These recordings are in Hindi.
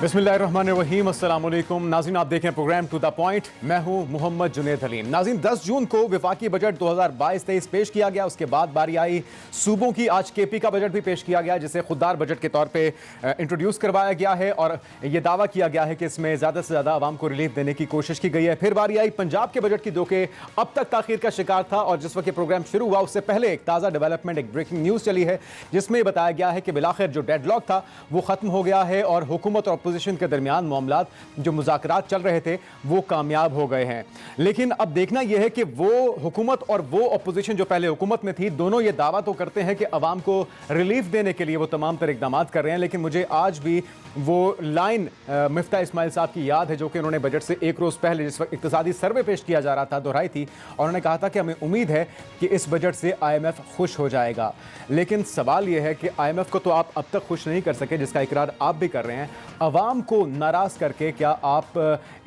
बिस्मिल्लाहिर्रहमानिर्रहीम, अस्सलाम वालेकुम नाज़रीन, आप देखें प्रोग्राम टू द पॉइंट। मैं हूं मोहम्मद जुनेद हलीम। नाज़रीन, 10 जून को वफाकी बजट 2022-23 पेश किया गया। उसके बाद बारी आई सूबों की। आज केपी का बजट भी पेश किया गया, जिसे खुददार बजट के तौर पे इंट्रोड्यूस करवाया गया है और यह दावा किया गया है कि इसमें ज़्यादा से ज़्यादा आवाम को रिलीफ देने की कोशिश की गई है। फिर बारी आई पंजाब के बजट की, जो कि अब तक ताखीर का शिकार था। और जिस वक्त ये प्रोग्राम शुरू हुआ उससे पहले एक ताज़ा डेवलपमेंट, एक ब्रेकिंग न्यूज़ चली है, जिसमें बताया गया है कि बिलाखिर जो डेडलॉक था वो ख़त्म हो गया है और हुकूमत और अपोजिशन के दरमियान मामलात जो मुज़ाकरात चल रहे थे वो कामयाब हो गए हैं। लेकिन अब देखना यह है कि वो हुकूमत और वो अपोजिशन जो पहले हुकूमत में थी, दोनों ये दावा तो करते हैं कि अवाम को रिलीफ देने के लिए वो तमाम तर इकदाम कर रहे हैं। लेकिन मुझे आज भी वो लाइन मिफ्ता इस्माइल साहब की याद है, जो कि उन्होंने बजट से एक रोज़ पहले, जिस वक्त इक्तिसादी सर्वे पेश किया जा रहा था, दोहराई थी। और उन्होंने कहा था कि हमें उम्मीद है कि इस बजट से IMF खुश हो जाएगा। लेकिन सवाल यह है कि IMF को तो आप अब तक खुश नहीं कर सके, जिसका इकरार आप भी कर रहे हैं। अवाम को नाराज़ करके क्या आप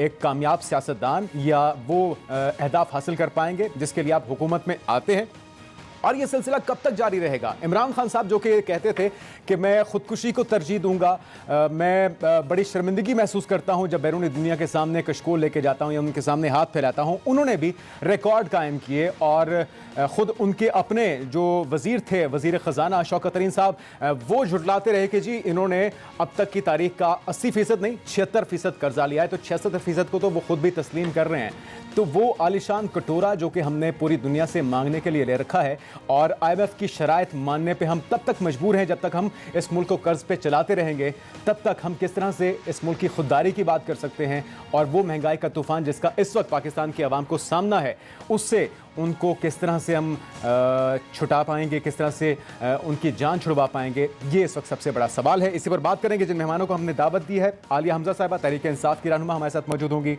एक कामयाब सियासतदान या वो अहदाफ हासिल कर पाएंगे जिसके लिए आप हुकूमत में आते हैं? और ये सिलसिला कब तक जारी रहेगा? इमरान खान साहब जो कि कहते थे कि मैं खुदकुशी को तरजीह दूंगा, मैं बड़ी शर्मिंदगी महसूस करता हूं जब बैरूनी दुनिया के सामने कशकोल लेके जाता हूं या उनके सामने हाथ फैलाता हूं, उन्होंने भी रिकॉर्ड कायम किए। और ख़ुद उनके अपने जो वज़ीर थे, वज़ीर ख़जाना शौकत तरीन साहब, वो झुटलाते रहे कि जी इन्होंने अब तक की तारीख का 80% नहीं 76% कर्जा लिया है। तो 76% को तो वो खुद भी तस्लीम कर रहे हैं। तो वो आलिशान कटोरा जो कि हमने पूरी दुनिया से मांगने के लिए ले रखा है, और IMF की शराइत मानने पे हम तब तक मजबूर हैं जब तक हम इस मुल्क को कर्ज पे चलाते रहेंगे। तब तक हम किस तरह से इस मुल्क की खुददारी की बात कर सकते हैं, और वो महंगाई का तूफान जिसका इस वक्त पाकिस्तान की आवाम को सामना है, उससे उनको किस तरह से हम छुटा पाएंगे, किस तरह से उनकी जान छुड़वा पाएंगे, ये इस वक्त सबसे बड़ा सवाल है। इसी पर बात करेंगे जिन मेहमानों को हमने दावत दी है। आलिया हमजा साहिबा, तहरीक इंसाफ की रहनुमा, हमारे साथ मौजूद होंगी।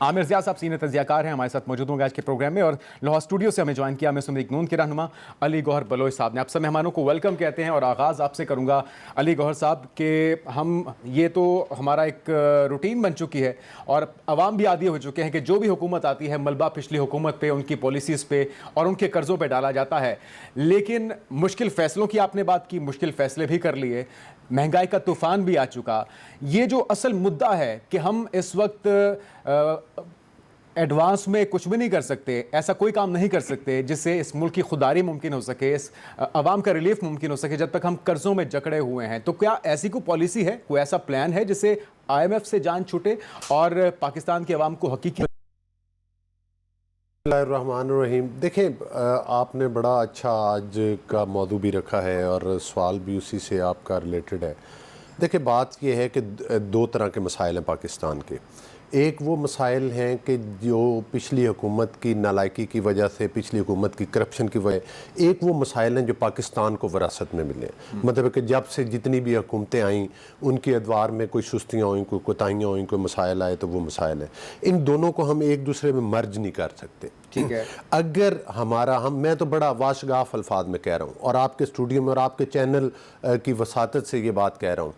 आमिर ज़िया साहब सीनियर तजियाकार हैं, हमारे साथ मौजूद होंगे आज के प्रोग्राम में। और लाहौर स्टूडियो से हमें ज्वाइन किया हमें सुन्नी नून के रहनुमा अली गौहर बलोच साहब ने। आप सब मेहमानों को वेलकम कहते हैं। और आगाज़ आपसे करूँगा अली गौहर साहब के, हम ये तो हमारा एक रूटीन बन चुकी है और अवाम भी आदी हो चुके हैं कि जो भी हुकूमत आती है मलबा पिछली हुकूमत पे, उनकी पॉलिसीज़ पे और उनके कर्ज़ों पे डाला जाता है। लेकिन मुश्किल फ़ैसलों की आपने बात की, मुश्किल फ़ैसले भी कर लिए, महंगाई का तूफ़ान भी आ चुका। ये जो असल मुद्दा है कि हम इस वक्त एडवांस में कुछ भी नहीं कर सकते, ऐसा कोई काम नहीं कर सकते जिससे इस मुल्क की खुदारी मुमकिन हो सके, इस अवाम का रिलीफ मुमकिन हो सके, जब तक हम कर्ज़ों में जकड़े हुए हैं। तो क्या ऐसी कोई पॉलिसी है, कोई ऐसा प्लान है जिससे IMF से जान छूटे और पाकिस्तान की आवाम को हकीकी? बिस्मिल्लाहिर्रहमानिर्रहीम। देखें, आपने बड़ा अच्छा आज का मौजू भी रखा है और सवाल भी उसी से आपका रिलेटेड है। देखिए, बात यह है कि दो तरह के मसाइल हैं पाकिस्तान के। एक वो मसाइल हैं कि जो पिछली हुकूमत की नालायकी की वजह से, पिछली हुकूमत की करप्शन की वजह, एक वो मसाइल हैं जो पाकिस्तान को विरासत में मिले। मतलब कि जब से जितनी भी हुकूमतें आईं उनके अदवार में कोई सुस्तियाँ हुई, कोई कोताहियाँ हुई, कोई मसाइल आए, तो वो मसाइल हैं। इन दोनों को हम एक दूसरे में मर्ज नहीं कर सकते। ठीक है, अगर हमारा मैं तो बड़ा वाशगाफ अल्फाज में कह रहा हूँ और आपके स्टूडियो में और आपके चैनल की वसातत से ये बात कह रहा हूँ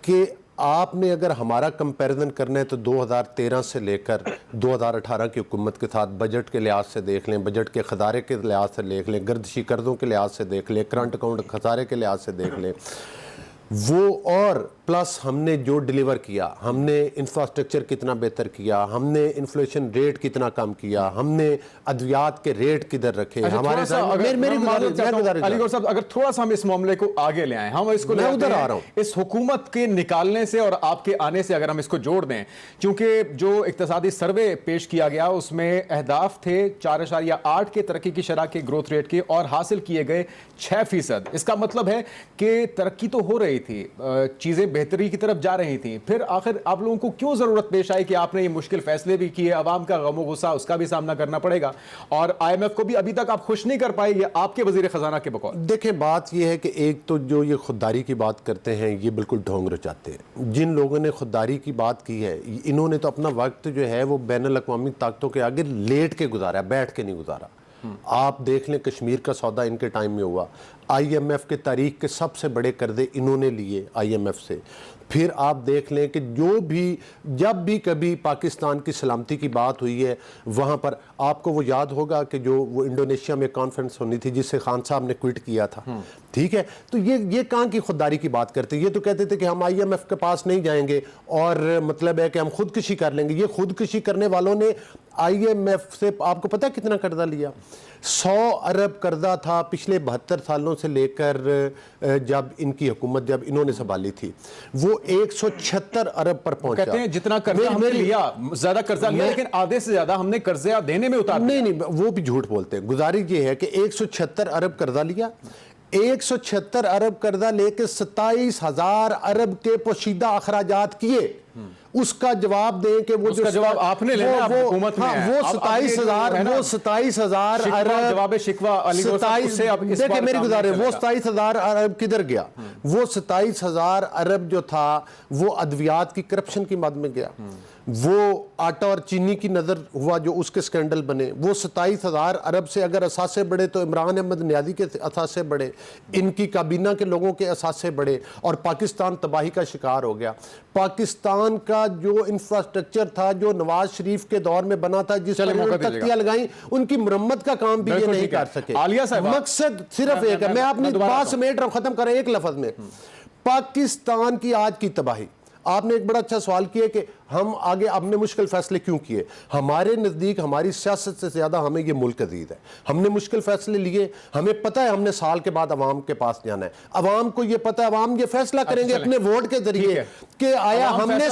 कि आपने अगर हमारा कंपैरिजन करना है तो 2013 से लेकर 2018 की हुकूमत के साथ बजट के लिहाज से देख लें, बजट के खजारे के लिहाज से देख लें, गर्दशी कर्ज़ों के लिहाज से देख लें, करंट अकाउंट खजारे के लिहाज से देख लें, वो और प्लस हमने जो डिलीवर किया, हमने इंफ्रास्ट्रक्चर कितना बेहतर किया, हमने इन्फ्लेशन रेट कितना कम किया, हमने अद्वियात के रेट किधर रखे। हमारे अली साहब, अगर थोड़ा सा हम इस मामले को आगे ले आए, हम इसको उधर आ रहा हूँ, इस हुकूमत के निकालने से और आपके आने से अगर हम इसको जोड़ दें, क्योंकि जो इक्तिसादी सर्वे पेश किया गया उसमें अहदाफ थे 4.8 के तरक्की की शरह के ग्रोथ रेट के, और हासिल किए गए 6%। इसका मतलब है कि तरक्की तो हो रही थी, चीजें बेहतरी की तरफ जा रही थी। फिर आखिर आप लोगों को क्यों जरूरत पेश आई कि आपने ये मुश्किल फैसले भी किए? अवाम का गम गुस्सा, उसका भी सामना करना पड़ेगा, और IMF को भी अभी तक आप खुश नहीं कर पाए, ये आपके वजीर खजाना के बकौल। देखें, बात यह है कि एक तो जो ये खुददारी की बात करते हैं ये बिल्कुल ढोंग रचाते हैं। जिन लोगों ने खुददारी की बात की है, इन्होंने तो अपना वक्त जो है वो बैनुल अक़वामी ताकतों के आगे लेट के गुजारा, बैठ के नहीं गुजारा। आप देख लें, कश्मीर का सौदा इनके टाइम में हुआ, IMF के तारीख के सबसे बड़े कर्जे इन्होंने लिए IMF से। फिर आप देख लें कि जब भी कभी पाकिस्तान की सलामती की बात हुई है वहाँ पर आपको वो याद होगा कि जो वो इंडोनेशिया में कॉन्फ्रेंस होनी थी जिससे खान साहब ने क्विट किया था, ठीक है। तो ये कहाँ की खुददारी की बात करते हैं? ये तो कहते थे कि हम IMF के पास नहीं जाएंगे और मतलब है कि हम खुदकुशी कर लेंगे। ये खुदकुशी करने वालों ने IMF से आपको पता है कितना कर्जा लिया? 100 अरब कर्जा था पिछले 72 सालों से लेकर जब इनकी हुकूमत जब इन्होंने संभाली थी वो 176 अरब पर पहुंचा। कहते हैं जितना कर्जा हमने लिया, ज्यादा कर्जा लिया, लेकिन आधे से ज्यादा हमने कर्जा देने में उतार दिया। नहीं, वो भी झूठ बोलते हैं। गुजारिश ये है कि 176 अरब कर्जा लिया, 176 अरब कर्जा लेके 27,000 अरब के पोशीदा अखराजात किए। उसका जवाब दें कि वो उसका जवाब आपने लेना, आप हुकूमत में हैं। वो 27,000 अरब जवाब शिकवा देखिए मेरी गुजारिश, वो 27,000 अरब किधर गया? वो 27,000 अरब जो था वो अद्वियात की करप्शन की मद में गया। वो आटा और चीनी की नजर हुआ जो उसके स्कैंडल बने। वो 27,000 अरब से अगर असासे बढ़े तो इमरान अहमद नियाज़ी के असासे बढ़े, इनकी काबीना के लोगों के असासे बढ़े और पाकिस्तान तबाही का शिकार हो गया। पाकिस्तान का जो इंफ्रास्ट्रक्चर था जो नवाज शरीफ के दौर में बना था, जिस पर तख्तियां लगाई, उनकी मुरम्मत का काम भी ये नहीं कर सके। मकसद सिर्फ एक है, मैं अपनी बात समेट रहा हूं, खत्म करें एक लफ्ज में। पाकिस्तान की आज की तबाही, आपने एक बड़ा अच्छा सवाल किया कि हम आगे अपने मुश्किल फैसले क्यों किए। हमारे नज़दीक हमारी सियासत से ज़्यादा हमें ये मुल्क अजीज है। हमने मुश्किल फैसले लिए, हमें पता है हमने साल के बाद अवाम के पास जाना है। अवाम को ये पता है, अवाम ये फैसला करेंगे अपने वोट के जरिए कि आया हमने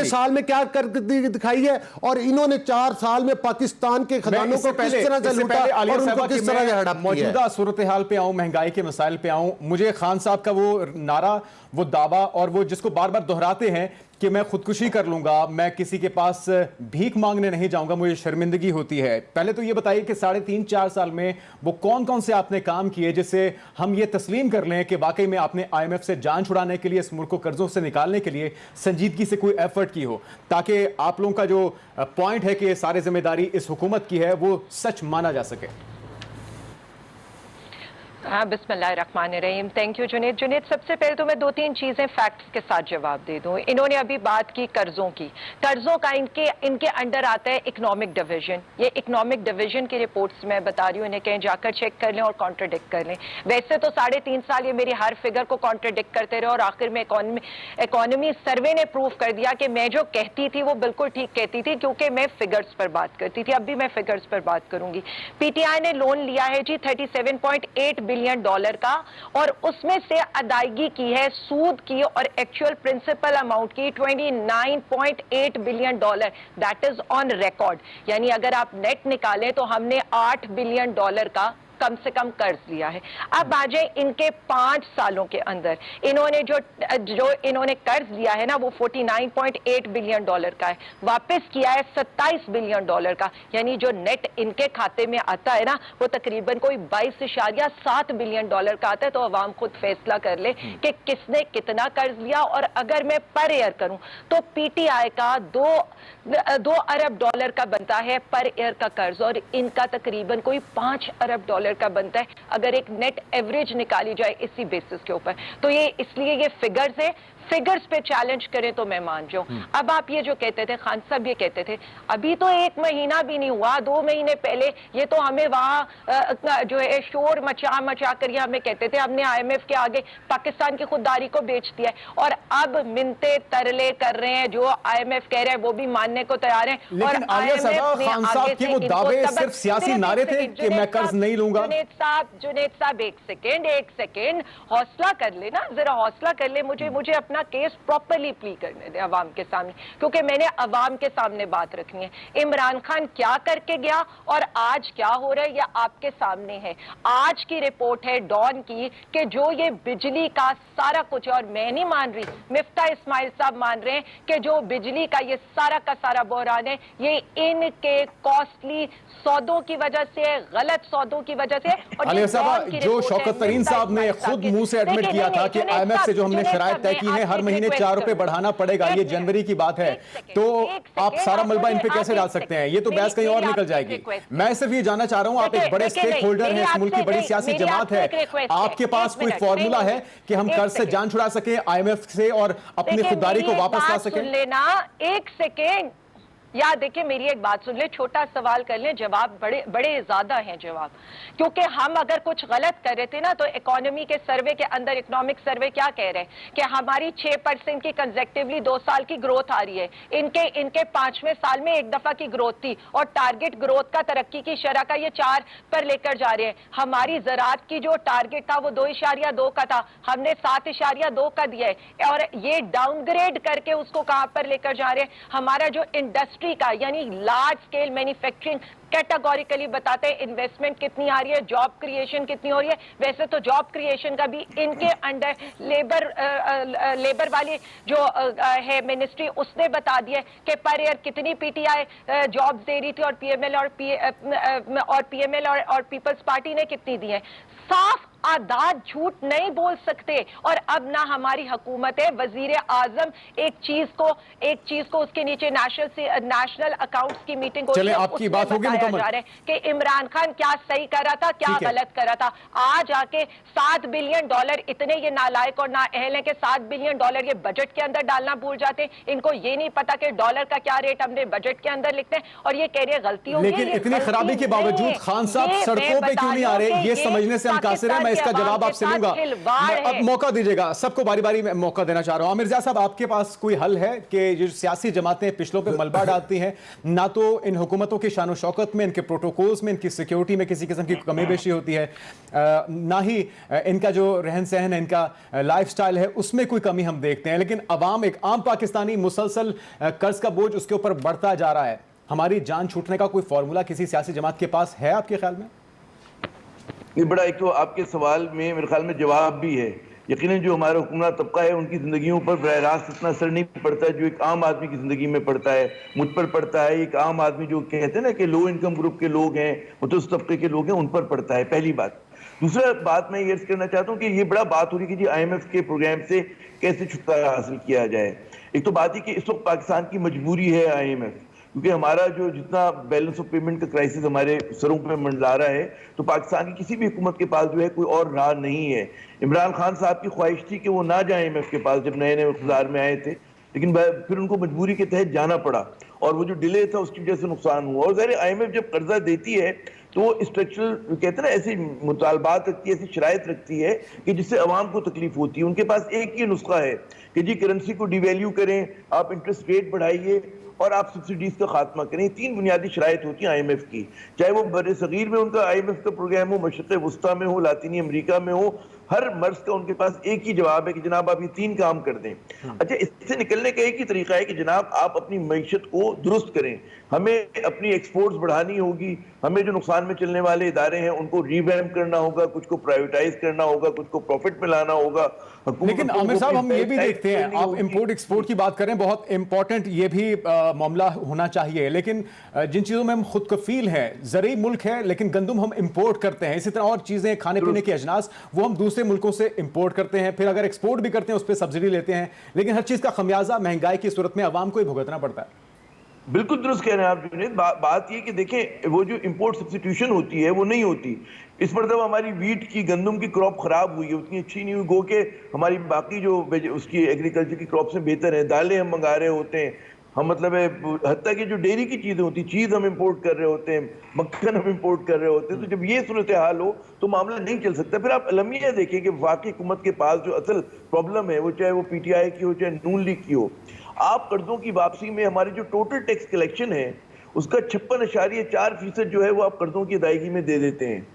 साल में क्या कर दिखाई है और इन्होंने 4 साल में पाकिस्तान के खजानों को किस तरह से लूटा और उनको किस तरह से हड़प किया। मौजूदा सूरत हाल पे आऊं, महंगाई के मसाइल पे आऊं, मुझे खान साहब का वो नारा, वो दावा और वो जिसको बार बार दोहराते हैं कि मैं खुदकुशी कर लूंगा, मैं किसी के पास भीख मांगने नहीं जाऊंगा, मुझे शर्मिंदगी होती है। पहले तो ये बताइए कि 3.5-4 साल में वो कौन कौन से आपने काम किए जिससे हम ये तस्लीम कर लें कि वाकई में आपने IMF से जान छुड़ाने के लिए, इस मुल्क को कर्जों से निकालने के लिए संजीदगी से कोई एफर्ट की हो, ताकि आप लोगों का जो पॉइंट है कि सारी जिम्मेदारी इस हुकूमत की है वो सच माना जा सके। हाँ, बिस्मिल्लाहिर्रहमानिर्रहीम। Thank you Junaid. सबसे पहले तो मैं 2-3 चीज़ें फैक्ट्स के साथ जवाब दे दूँ। इन्होंने अभी बात की कर्जों की। कर्जों का इनके अंडर आता है इकोनॉमिक डिवीजन। ये इकोनॉमिक डिवीजन की रिपोर्ट्स मैं बता रही हूँ, इन्हें कहीं जाकर चेक कर लें और कॉन्ट्रडिक्ट कर लें। वैसे तो 3.5 साल ये मेरी हर फिगर को कॉन्ट्रडिक्ट करते रहे और आखिर में इकोनॉमी सर्वे ने प्रूव कर दिया कि मैं जो कहती थी वो बिल्कुल ठीक कहती थी, क्योंकि मैं फिगर्स पर बात करती थी। अब भी मैं फिगर्स पर बात करूंगी। PTI ने लोन लिया है जी $37.8 बिलियन का, और उसमें से अदायगी की है सूद की और एक्चुअल प्रिंसिपल अमाउंट की $29.8 billion. That is on record. यानी अगर आप नेट निकालें तो हमने $8 बिलियन का कम से कम कर्ज लिया है। अब आ जाए इनके 5 सालों के अंदर इन्होंने जो इन्होंने कर्ज लिया है ना वो $49.8 बिलियन का है। वापस किया है $27 बिलियन का, यानी जो नेट इनके खाते में आता है ना वो तकरीबन कोई $22.7 बिलियन का आता है। तो अवाम खुद फैसला कर ले कि किसने कितना कर्ज लिया। और अगर मैं पर ईयर करूं तो PTI का $2 अरब का बनता है पर ईयर का कर्ज, और इनका तकरीबन कोई $5 अरब का बनता है अगर एक नेट एवरेज निकाली जाए इसी बेसिस के ऊपर। तो ये इसलिए ये फिगर्स है, फिगर्स पे चैलेंज करें तो मैं मान जाऊं। अब आप ये जो कहते थे, खान साहब ये कहते थे अभी तो 1 महीना भी नहीं हुआ, 2 महीने पहले ये तो हमें वहां जो है शोर मचा कर ये हमें कहते थे हमने IMF के आगे पाकिस्तान की खुददारी को बेच दिया है, और अब मिन्नते तरले कर रहे हैं। जो IMF कह रहे हैं वो भी मानने को तैयार है। और खान साहब के वो दावे सिर्फ सियासी नारे थे कि मैं कर्ज नहीं लूंगा। जुनेद साहब एक सेकेंड हौसला कर ले ना, जरा हौसला कर ले। मुझे अपना केस प्रॉपर्ली प्ली करने दे अवाम के सामने, क्योंकि मैंने अवाम के सामने बात रखनी है। इमरान खान क्या करके गया और आज क्या हो रहा है ये आपके सामने है। आज की रिपोर्ट है डॉन की कि जो ये बिजली का सारा कुछ, और मैं नहीं मान रही, मिफ्ता इस्माइल साहब मान रहे हैं कि जो बिजली का ये सारा का सारा बहरान है ये इनके कॉस्टली सौदों की वजह से, गलत सौदों की वजह से। और जो शौकत तरीन साहब ने खुद मुंह से एडमिट किया था कि IMF से जो हमने शराइत तय की है हर महीने 4 रुपए बढ़ाना पड़ेगा, ये जनवरी की बात है, तो आप सारा मलबा इन पे कैसे डाल सकते हैं? ये तो बहस कहीं और निकल जाएगी। मैं सिर्फ ये जानना चाह रहा हूं, आप एक बड़े स्टेक होल्डर हैं, इस मुल्क की बड़ी सियासी जमात है, आपके पास कोई फॉर्मूला है कि हम कर्ज से जान छुड़ा सके, IMF से, और अपनी खुददारी को वापस ला सके? लेना एक सेकेंड, या देखिए मेरी एक बात सुन ले, छोटा सवाल कर ले, जवाब बड़े ज्यादा हैं जवाब, क्योंकि हम अगर कुछ गलत कर रहे थे ना, तो इकोनॉमी के सर्वे के अंदर, इकोनॉमिक सर्वे क्या कह रहे हैं कि हमारी 6% की कंसेक्टिवली 2 साल की ग्रोथ आ रही है, इनके 5वें साल में एक दफा की ग्रोथ थी, और टारगेट ग्रोथ का, तरक्की की शरह का ये 4 पर लेकर जा रहे हैं। हमारी ज़राअत की जो टारगेट था वो 2.2 का था, हमने 7.2 का दिया है, और ये डाउनग्रेड करके उसको कहां पर लेकर जा रहे हैं? हमारा जो इंडस्ट्री का, यानी लार्ज स्केल मैन्युफैक्चरिंग, कैटेगोरिकली बताते हैं इन्वेस्टमेंट कितनी आ रही है, जॉब क्रिएशन कितनी हो रही है। वैसे तो जॉब क्रिएशन का भी इनके अंडर लेबर वाली जो है मिनिस्ट्री, उसने बता दिया कि पर ईयर कितनी PTI जॉब्स दे रही थी, और PML और पीपल्स पार्टी ने कितनी दी है। साफ आदाद झूठ नहीं बोल सकते। और अब ना हमारी हुकूमत है, वजीर आजम एक चीज को उसके नीचे नेशनल अकाउंट्स की मीटिंग चले, आपकी बात होगी मुकम्मल जा रहे हैं कि इमरान खान क्या सही कर रहा था, क्या गलत कर रहा था। आज आके $7 बिलियन, इतने ये नालायक और नाअहल है कि $7 बिलियन ये बजट के अंदर डालना भूल जाते हैं। इनको ये नहीं पता कि डॉलर का क्या रेट हमने बजट के अंदर लिखते हैं, और ये कह रहे हैं गलती होगी। लेकिन इतनी खराबी के बावजूद खान साहब सड़कों पे क्यों नहीं आ रहे, ये समझने से हम कासिर हैं। मैं इसका जवाब आपसे लूंगा, अब मौका दीजिएगा, सबको बारी बारी में मौका देना चाह रहा हूं। मिर्जा साहब, आपके पास कोई हल है कि जो सियासी जमातें पिछलों पे मलबा डालती हैं, ना तो इन हुकूमतों की शान शौकत में, इनके प्रोटोकॉल्स में, इनकी सिक्योरिटी में किसी किस्म की कमी बेशी होती है, ना ही इनका जो रहन सहन है, इनका लाइफस्टाइल है, उसमें कोई कमी हम देखते हैं, लेकिन अवाम, एक आम पाकिस्तानी मुसलसल कर्ज का बोझ उसके ऊपर बढ़ता जा रहा है। हमारी जान छूटने का कोई फॉर्मूला किसी सियासी जमात के पास है आपके ख्याल में? ये बड़ा, एक तो आपके सवाल में मेरे ख्याल में जवाब भी है। यकीनन जो हमारा हुक्मरान तबका है, उनकी ज़िंदगियों पर बरह रास्त इतना असर नहीं पड़ता है जो एक आम आदमी की ज़िंदगी में पड़ता है, मुझ पर पड़ता है। एक आम आदमी जो कहते हैं ना कि लो इनकम ग्रुप के लोग हैं, मुतवस्सित तबके के लोग हैं, उन पर पड़ता है, पहली बात। दूसरा बात मैं ये अर्ज करना चाहता हूँ कि ये बड़ा बात हो रही है कि जी IMF के प्रोग्राम से कैसे छुटकारा हासिल किया जाए। एक तो बात है कि इस वक्त पाकिस्तान की मजबूरी है IMF, क्योंकि हमारा जो जितना बैलेंस ऑफ पेमेंट का क्राइसिस हमारे सरों पे मंडला रहा है, तो पाकिस्तान की किसी भी हुकूमत के पास जो है कोई और राह नहीं है। इमरान खान साहब की ख्वाहिश थी कि वो ना जाए IMF के पास जब नए नए इक़्तिदार में आए थे, लेकिन फिर उनको मजबूरी के तहत जाना पड़ा, और वो जो डिले था उसकी वजह से नुकसान हुआ। और ज़ाहिर IMF जब कर्जा देती है तो वो स्ट्रक्चरल कहते हैं ना, ऐसी मुतालबात रखती है, ऐसी शराइत रखती है कि जिससे अवाम को तकलीफ होती है। उनके पास एक ही नुस्खा है कि जी करेंसी को डिवैल्यू करें, आप इंटरेस्ट रेट बढ़ाइए, और आप सब्सिडीज का खात्मा करें। 3 बुनियादी शराइत होती हैं IMF की, चाहे वो बड़े सगीर में उनका IMF का प्रोग्राम हो, मशरिक़ वस्ता में हो, लातीनी अमेरिका में हो, हर मर्ज का उनके पास एक ही जवाब है कि जनाब आप ये 3 काम कर दें। अच्छा, इससे निकलने का एक ही तरीका है कि जनाब आप अपनी मईशत को दुरुस्त करें। हमें अपनी एक्सपोर्ट्स बढ़ानी होगी, हमें जो नुकसान में चलने वाले इदारे हैं उनको रिवैम्प करना होगा, कुछ को प्राइवेटाइज करना होगा, कुछ को प्रॉफिट में लाना होगा। लेकिन आमिर साहब, हम ये भी देखते हैं, आप इंपोर्ट एक्सपोर्ट की बात करें, बहुत इंपॉर्टेंट ये भी मामला होना चाहिए, लेकिन जिन चीज़ों में हम खुद कफील हैं, ज़रूरी मुल्क है लेकिन गंदम हम इंपोर्ट करते हैं, इसी तरह और चीज़ें, खाने पीने की अजनास, वो हम दूसरे मुल्कों से इंपोर्ट करते हैं, फिर अगर एक्सपोर्ट भी करते हैं उस पर सब्सिडी लेते हैं, लेकिन हर चीज़ का खमियाजा महंगाई की सूरत में अवाम को ही भुगतना पड़ता है। बिल्कुल दुरुस्त कह रहे हैं आप जुनैद। बात ये कि देखें, वो जो इंपोर्ट सब्स्टिट्यूशन होती है वो नहीं होती। इस मरतबा हमारी वीट की, गंदम की क्रॉप खराब हुई है, उतनी अच्छी नहीं हुई, गो के हमारी बाकी जो उसकी एग्रीकल्चर की क्रॉप से बेहतर है। दालें हम मंगा रहे होते हैं, हम मतलब है, हत्ता कि जो डेयरी की चीज़ें होती, चीज़ हम इंपोर्ट कर रहे होते हैं, मक्खन हम इंपोर्ट कर रहे होते हैं। तो जब ये सूरत हाल हो तो मामला नहीं चल सकता। फिर आप अलमिया देखें कि वाकई हुकूमत के पास जो असल प्रॉब्लम है, वो चाहे वो PTI की हो, चाहे नून लीग की हो, आप कर्जों की वापसी में हमारी जो टोटल टैक्स कलेक्शन है उसका 56.4% जो है वो आप कर्जों की अदायगी में दे देते हैं।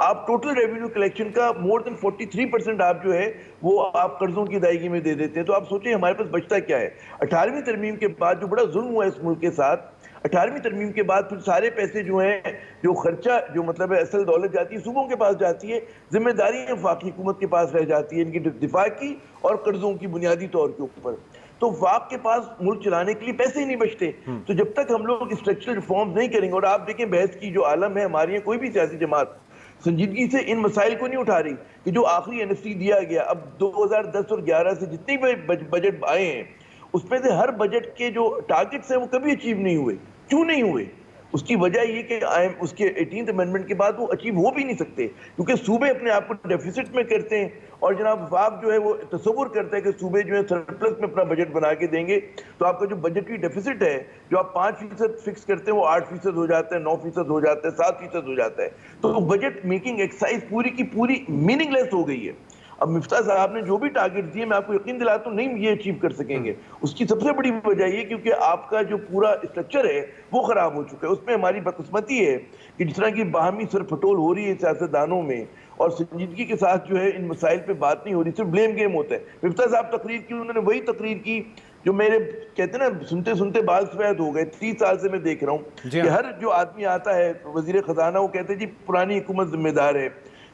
आप टोटल रेवेन्यू कलेक्शन का मोर देन 43% आप जो है वो आप कर्जों की अदायगी में दे देते हैं। तो आप सोचें हमारे पास बचता क्या है। 18वीं तरमीम के बाद जो बड़ा जुल्म हुआ इस मुल्क के साथ, 18वीं तरमीम के बाद फिर सारे पैसे जो हैं, जो खर्चा, जो मतलब है असल दौलत जाती है, सूबों के पास जाती है, जिम्मेदारी वफाकी हुकूमत के पास रह जाती है, इनकी दिफा की और कर्जों की बुनियादी तौर के ऊपर। तो वाक के पास मुल्क चलाने के लिए पैसे ही नहीं बचते। तो जब तक हम लोग स्ट्रक्चरल रिफॉर्म्स नहीं करेंगे, और आप देखें बहस की जो आलम है हमारी, कोई भी सियासी जमात संजीदगी से इन मसाइल को नहीं उठा रही कि जो आखिरी एनएसटी दिया गया, अब 2010 और 11 से जितने भी बजट आए हैं उसमें से हर बजट के जो टारगेट्स हैं वो कभी अचीव नहीं हुए। क्यों नहीं हुए? उसकी वजह ये कि उसके 18th अमेंडमेंट के बाद वो अचीव हो भी नहीं सकते, क्योंकि सूबे अपने आप को डेफिसिट में करते हैं और जनाब वफाक जो है वो तस्वुर करता है कि सूबे जो है सरप्लस में अपना बजट बना के देंगे तो आपका जो बजटरी डेफिसिट है जो आप 5% फिक्स करते हैं वो 8% हो जाता है, 9% हो जाता है, 7% हो जाता है। तो बजट मेकिंग एक्सरसाइज पूरी की पूरी मीनिंगलेस हो गई है। अब मिफ्ता साहब ने जो भी टारगेट दिए मैं आपको यकीन दिलाता हूँ नहीं ये अचीव कर सकेंगे। उसकी सबसे बड़ी वजह ये क्योंकि आपका जो पूरा स्ट्रक्चर है वो खराब हो चुका है। उसमें हमारी बदकिस्मती है कि जिस तरह की बाहमी सरफटोल हो रही है सियासतदानों में और संजीदगी के साथ जो है इन मसाइल पे बात नहीं हो रही, सिर्फ ब्लेम गेम होता है। मिफ्ता साहब तकरीर की, उन्होंने वही तकरीर की जो मेरे कहते हैं ना सुनते सुनते बाल सफेद हो गए। 30 साल से मैं देख रहा हूँ कि हर जो आदमी आता है वजीर खजाना वो कहते हैं जी पुरानी हुकूमत जिम्मेदार है।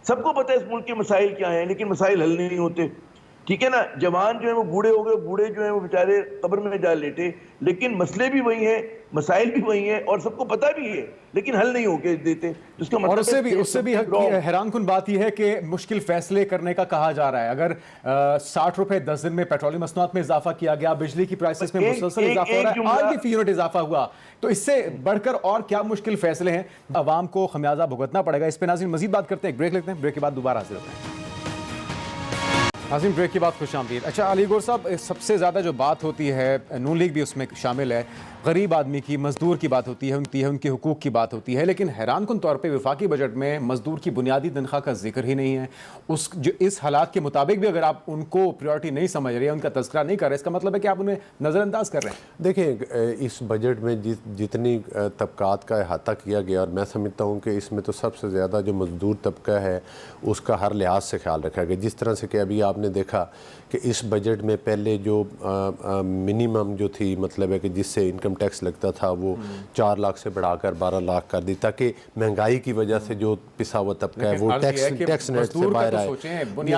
सबको पता है इस मुल्क के मसाइल क्या हैं लेकिन मसाइल हल नहीं होते, ठीक है ना। जवान जो है वो बूढ़े हो गए, बूढ़े जो है वो बेचारे कब्र में जा लेटे, लेकिन मसले भी वही हैं, मसाइल भी वही हैं और सबको पता भी है लेकिन हल नहीं होके देते। जिसका मतलब और उससे भी हैरानकुन बात यह है कि मुश्किल फैसले करने का कहा जा रहा है। अगर 60 रुपए 10 दिन में पेट्रोलियम मसनूआत में इजाफा किया गया, बिजली की प्राइसेस में मुसलसल इजाफा हो रहा है, आग की फी यूनिट इजाफा हुआ, तो इससे बढ़कर और क्या मुश्किल फैसले हैं। अवाम को खमियाजा भुगतना पड़ेगा। इस पर नाज़रीन मजीद बात करते हैं, ब्रेक लेते हैं, ब्रेक के बाद दोबारा हाजिर होते हैं। नाज़रीन ब्रेक की बात खुश आमदीद। अच्छा अली गौर साहब, सबसे ज़्यादा जो बात होती है, नून लीग भी उसमें शामिल है, गरीब आदमी की, मजदूर की बात होती है, उनके हुकूक की बात होती है, लेकिन हैरानकुन तौर पे वफाकी बजट में मजदूर की बुनियादी तनख्वाह का जिक्र ही नहीं है। उस जो इस हालात के मुताबिक भी अगर आप उनको प्रायोरिटी नहीं समझ रहे हैं, उनका तज़किरा नहीं कर रहे, इसका मतलब है कि आप उन्हें नज़रअंदाज कर रहे हैं। देखिए इस बजट में जितनी तबकात का अहाता किया गया और मैं समझता हूँ कि इसमें तो सबसे ज़्यादा जो मजदूर तबका है उसका हर लिहाज से ख्याल रखा गया। जिस तरह से कि अभी आपने देखा कि इस बजट में पहले जो मिनिमम जो थी मतलब है कि जिससे इनकम टैक्स लगता था वो 4 लाख से बढ़ाकर 12 लाख कर दी, ताकि महंगाई की वजह से जो पिसा हुआ तबका है वो टैक्स नेट से बाहर आए।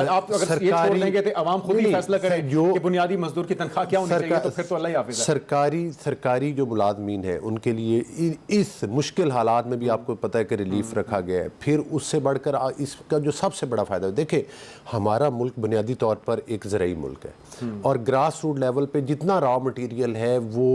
आप अगर ये छोड़ देंगे तो आवाम खुद ही फैसला करे कि बुनियादी मजदूर की तनख्वाह क्या होनी चाहिए, तो फिर तो अल्लाह ही हाफिज़ है। सरकारी जो मुलाजमीन है उनके लिए इस मुश्किल हालात में भी आपको पता है कि रिलीफ रखा गया है। फिर उससे बढ़कर इसका जो सबसे बड़ा फ़ायदा है, देखिए हमारा मुल्क बुनियादी तौर पर एक ज़राई मुल्क है और ग्रास रूट लेवल पे जितना रॉ मटेरियल है वो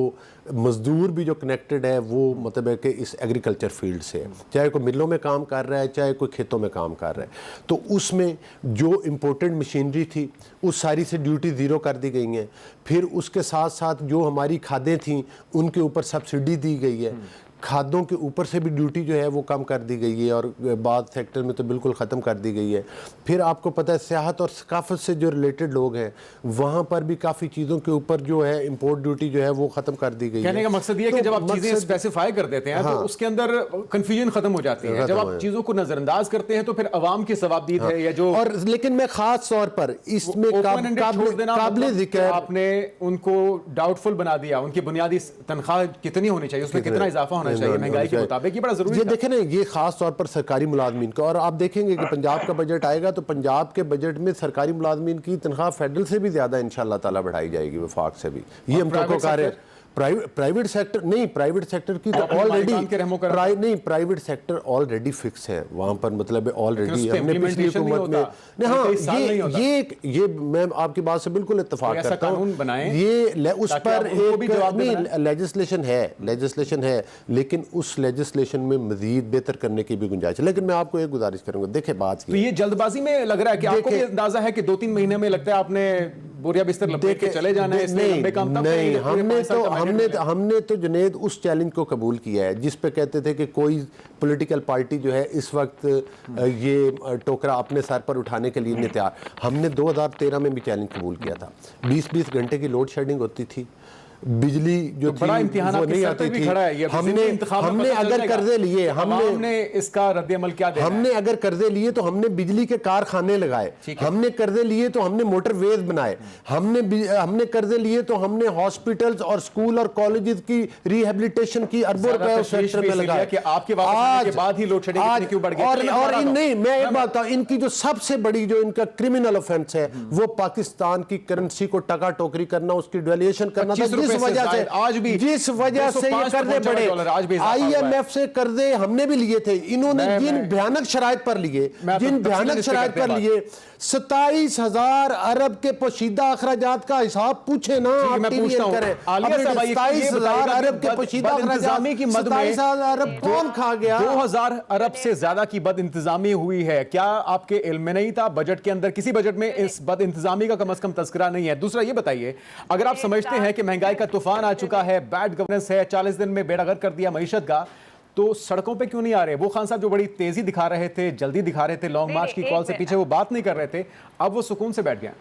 मजदूर भी जो कनेक्टेड है वो मतलब है कि इस एग्रीकल्चर फील्ड से है, चाहे कोई मिलों में काम कर रहा है चाहे कोई खेतों में काम कर रहा है, तो उसमें जो इम्पोर्टेड मशीनरी थी उस सारी से ड्यूटी ज़ीरो कर दी गई हैं। फिर उसके साथ साथ जो हमारी खादें थीं उनके ऊपर सब्सिडी दी गई है, खादों के ऊपर से भी ड्यूटी जो है वो कम कर दी गई है और बाद सेक्टर में तो बिल्कुल ख़त्म कर दी गई है। फिर आपको पता है सियाहत और सकाफत से जो रिलेटेड लोग हैं वहाँ पर भी काफ़ी चीज़ों के ऊपर जो है इंपोर्ट ड्यूटी जो है वो ख़त्म कर दी गई है। कहने का मकसद ये है कि जब आप चीज़ें स्पेसिफाई कर देते हैं तो उसके अंदर कन्फ्यूजन ख़त्म हो जाती है। जब आप चीज़ों को नज़रअंदाज करते हैं तो फिर अवाम की सवाबदीद है या जो और लेकिन मैं ख़ास तौर पर इसमें काबिल ज़िक्र आपने उनको डाउटफुल बना दिया, उनकी बुनियादी तनख्वाह कितनी होनी चाहिए, उसमें कितना इजाफा होना चाहिए महंगाई के मुताबिक, ये बड़ा जरूरी है। देखें ना ये खास तौर पर सरकारी मुलाजमीन का, और आप देखेंगे कि पंजाब का बजट आएगा तो पंजाब के बजट में सरकारी मुलाजमीन की तनख्वाह फेडरल से भी ज्यादा इंशाअल्लाह ताला बढ़ाई जाएगी, वफाक से भी। ये हम तो कार्य प्राइवेट सेक्टर नहीं, प्राइवेट सेक्टर की तो ऑलरेडी नहीं, प्राइवेट सेक्टर ऑलरेडी फिक्स है वहां पर, मतलब ऑलरेडी हमने पिछली हुकूमत में हाँ ये मैं आपकी बात से बिल्कुल इत्तेफाक करता हूँ, ये उस पर एक लेजिस्लेशन है लेकिन उस लेजिस्लेशन में मजीद बेहतर करने की भी गुंजाइश है। लेकिन मैं आपको एक गुजारिश करूंगा, देखिए बात तो ये जल्दबाजी में लग रहा है कि आपको भी अंदाजा है कि 2-3 महीने में लगता है आपने बोरिया बिस्तर लपेट के चले जाना है, इसलिए लंबे काम तब नहीं, हमने तो जुनेद उस चैलेंज को कबूल किया है जिस पे कहते थे कि कोई पॉलिटिकल पार्टी जो है इस वक्त ये टोकरा अपने सर पर उठाने के लिए नहीं तैयार। हमने 2013 में भी चैलेंज कबूल किया था। 20-20 घंटे की लोड शेडिंग होती थी, बिजली जो बड़ा इम्तिहान वो नहीं आती थी। हमने अगर कर्जे लिए, हमने इसका रद्द-ए-अमल क्या देना है? हमने अगर कर्जे लिए तो हमने बिजली के कारखाने लगाए, हमने कर्जे लिए तो हमने मोटरवेज बनाए, हमने कर्जे लिए तो हमने हॉस्पिटल्स और स्कूल और कॉलेजेस की रिहेबिलिटेशन की अरबों रुपए उस सेक्टर में लगाए। आपके बाद ही लोड शेडिंग क्यों बढ़ गई? और नहीं, मैं एक बात बताऊं, इनकी जो सबसे बड़ी जो इनका क्रिमिनल ऑफेंस है वो पाकिस्तान की करेंसी को टका टोकरी करना, उसकी डिवेल्यूएशन करना था, जिस वजह से आज भी जिस वजह से ये कर्जे बढ़े, IMF से कर्जे हमने भी लिए थे, इन्होंने जिन भयानक शराइत पर लिए, जिन भयानक शराइत पर लिए, 27,000 अरब के पोशीदा अखराजात का हिसाब पूछे ना, आप TVN करें। 27,000 अरब के पोशीदा अखराजात की मद में 27,000 अरब कौन खा गया? 2,000 अरब से ज्यादा की बद इंतजामी हुई है। क्या आपके इल्म में नहीं था? बजट के अंदर किसी बजट में इस बद इंतजामी का कम से कम तस्करा नहीं है। दूसरा ये बताइए, अगर आप समझते हैं कि महंगाई का तूफान आ चुका है, बैड गवर्नेंस है, 40 दिन में बेड़ा गर्क कर दिया मईशत का, तो सड़कों पे क्यों नहीं आ रहे? वो खान साहब जो बड़ी तेजी दिखा रहे थे, जल्दी दिखा रहे थे, लॉन्ग मार्च की कॉल से पीछे वो बात नहीं कर रहे थे, अब वो सुकून से बैठ गए।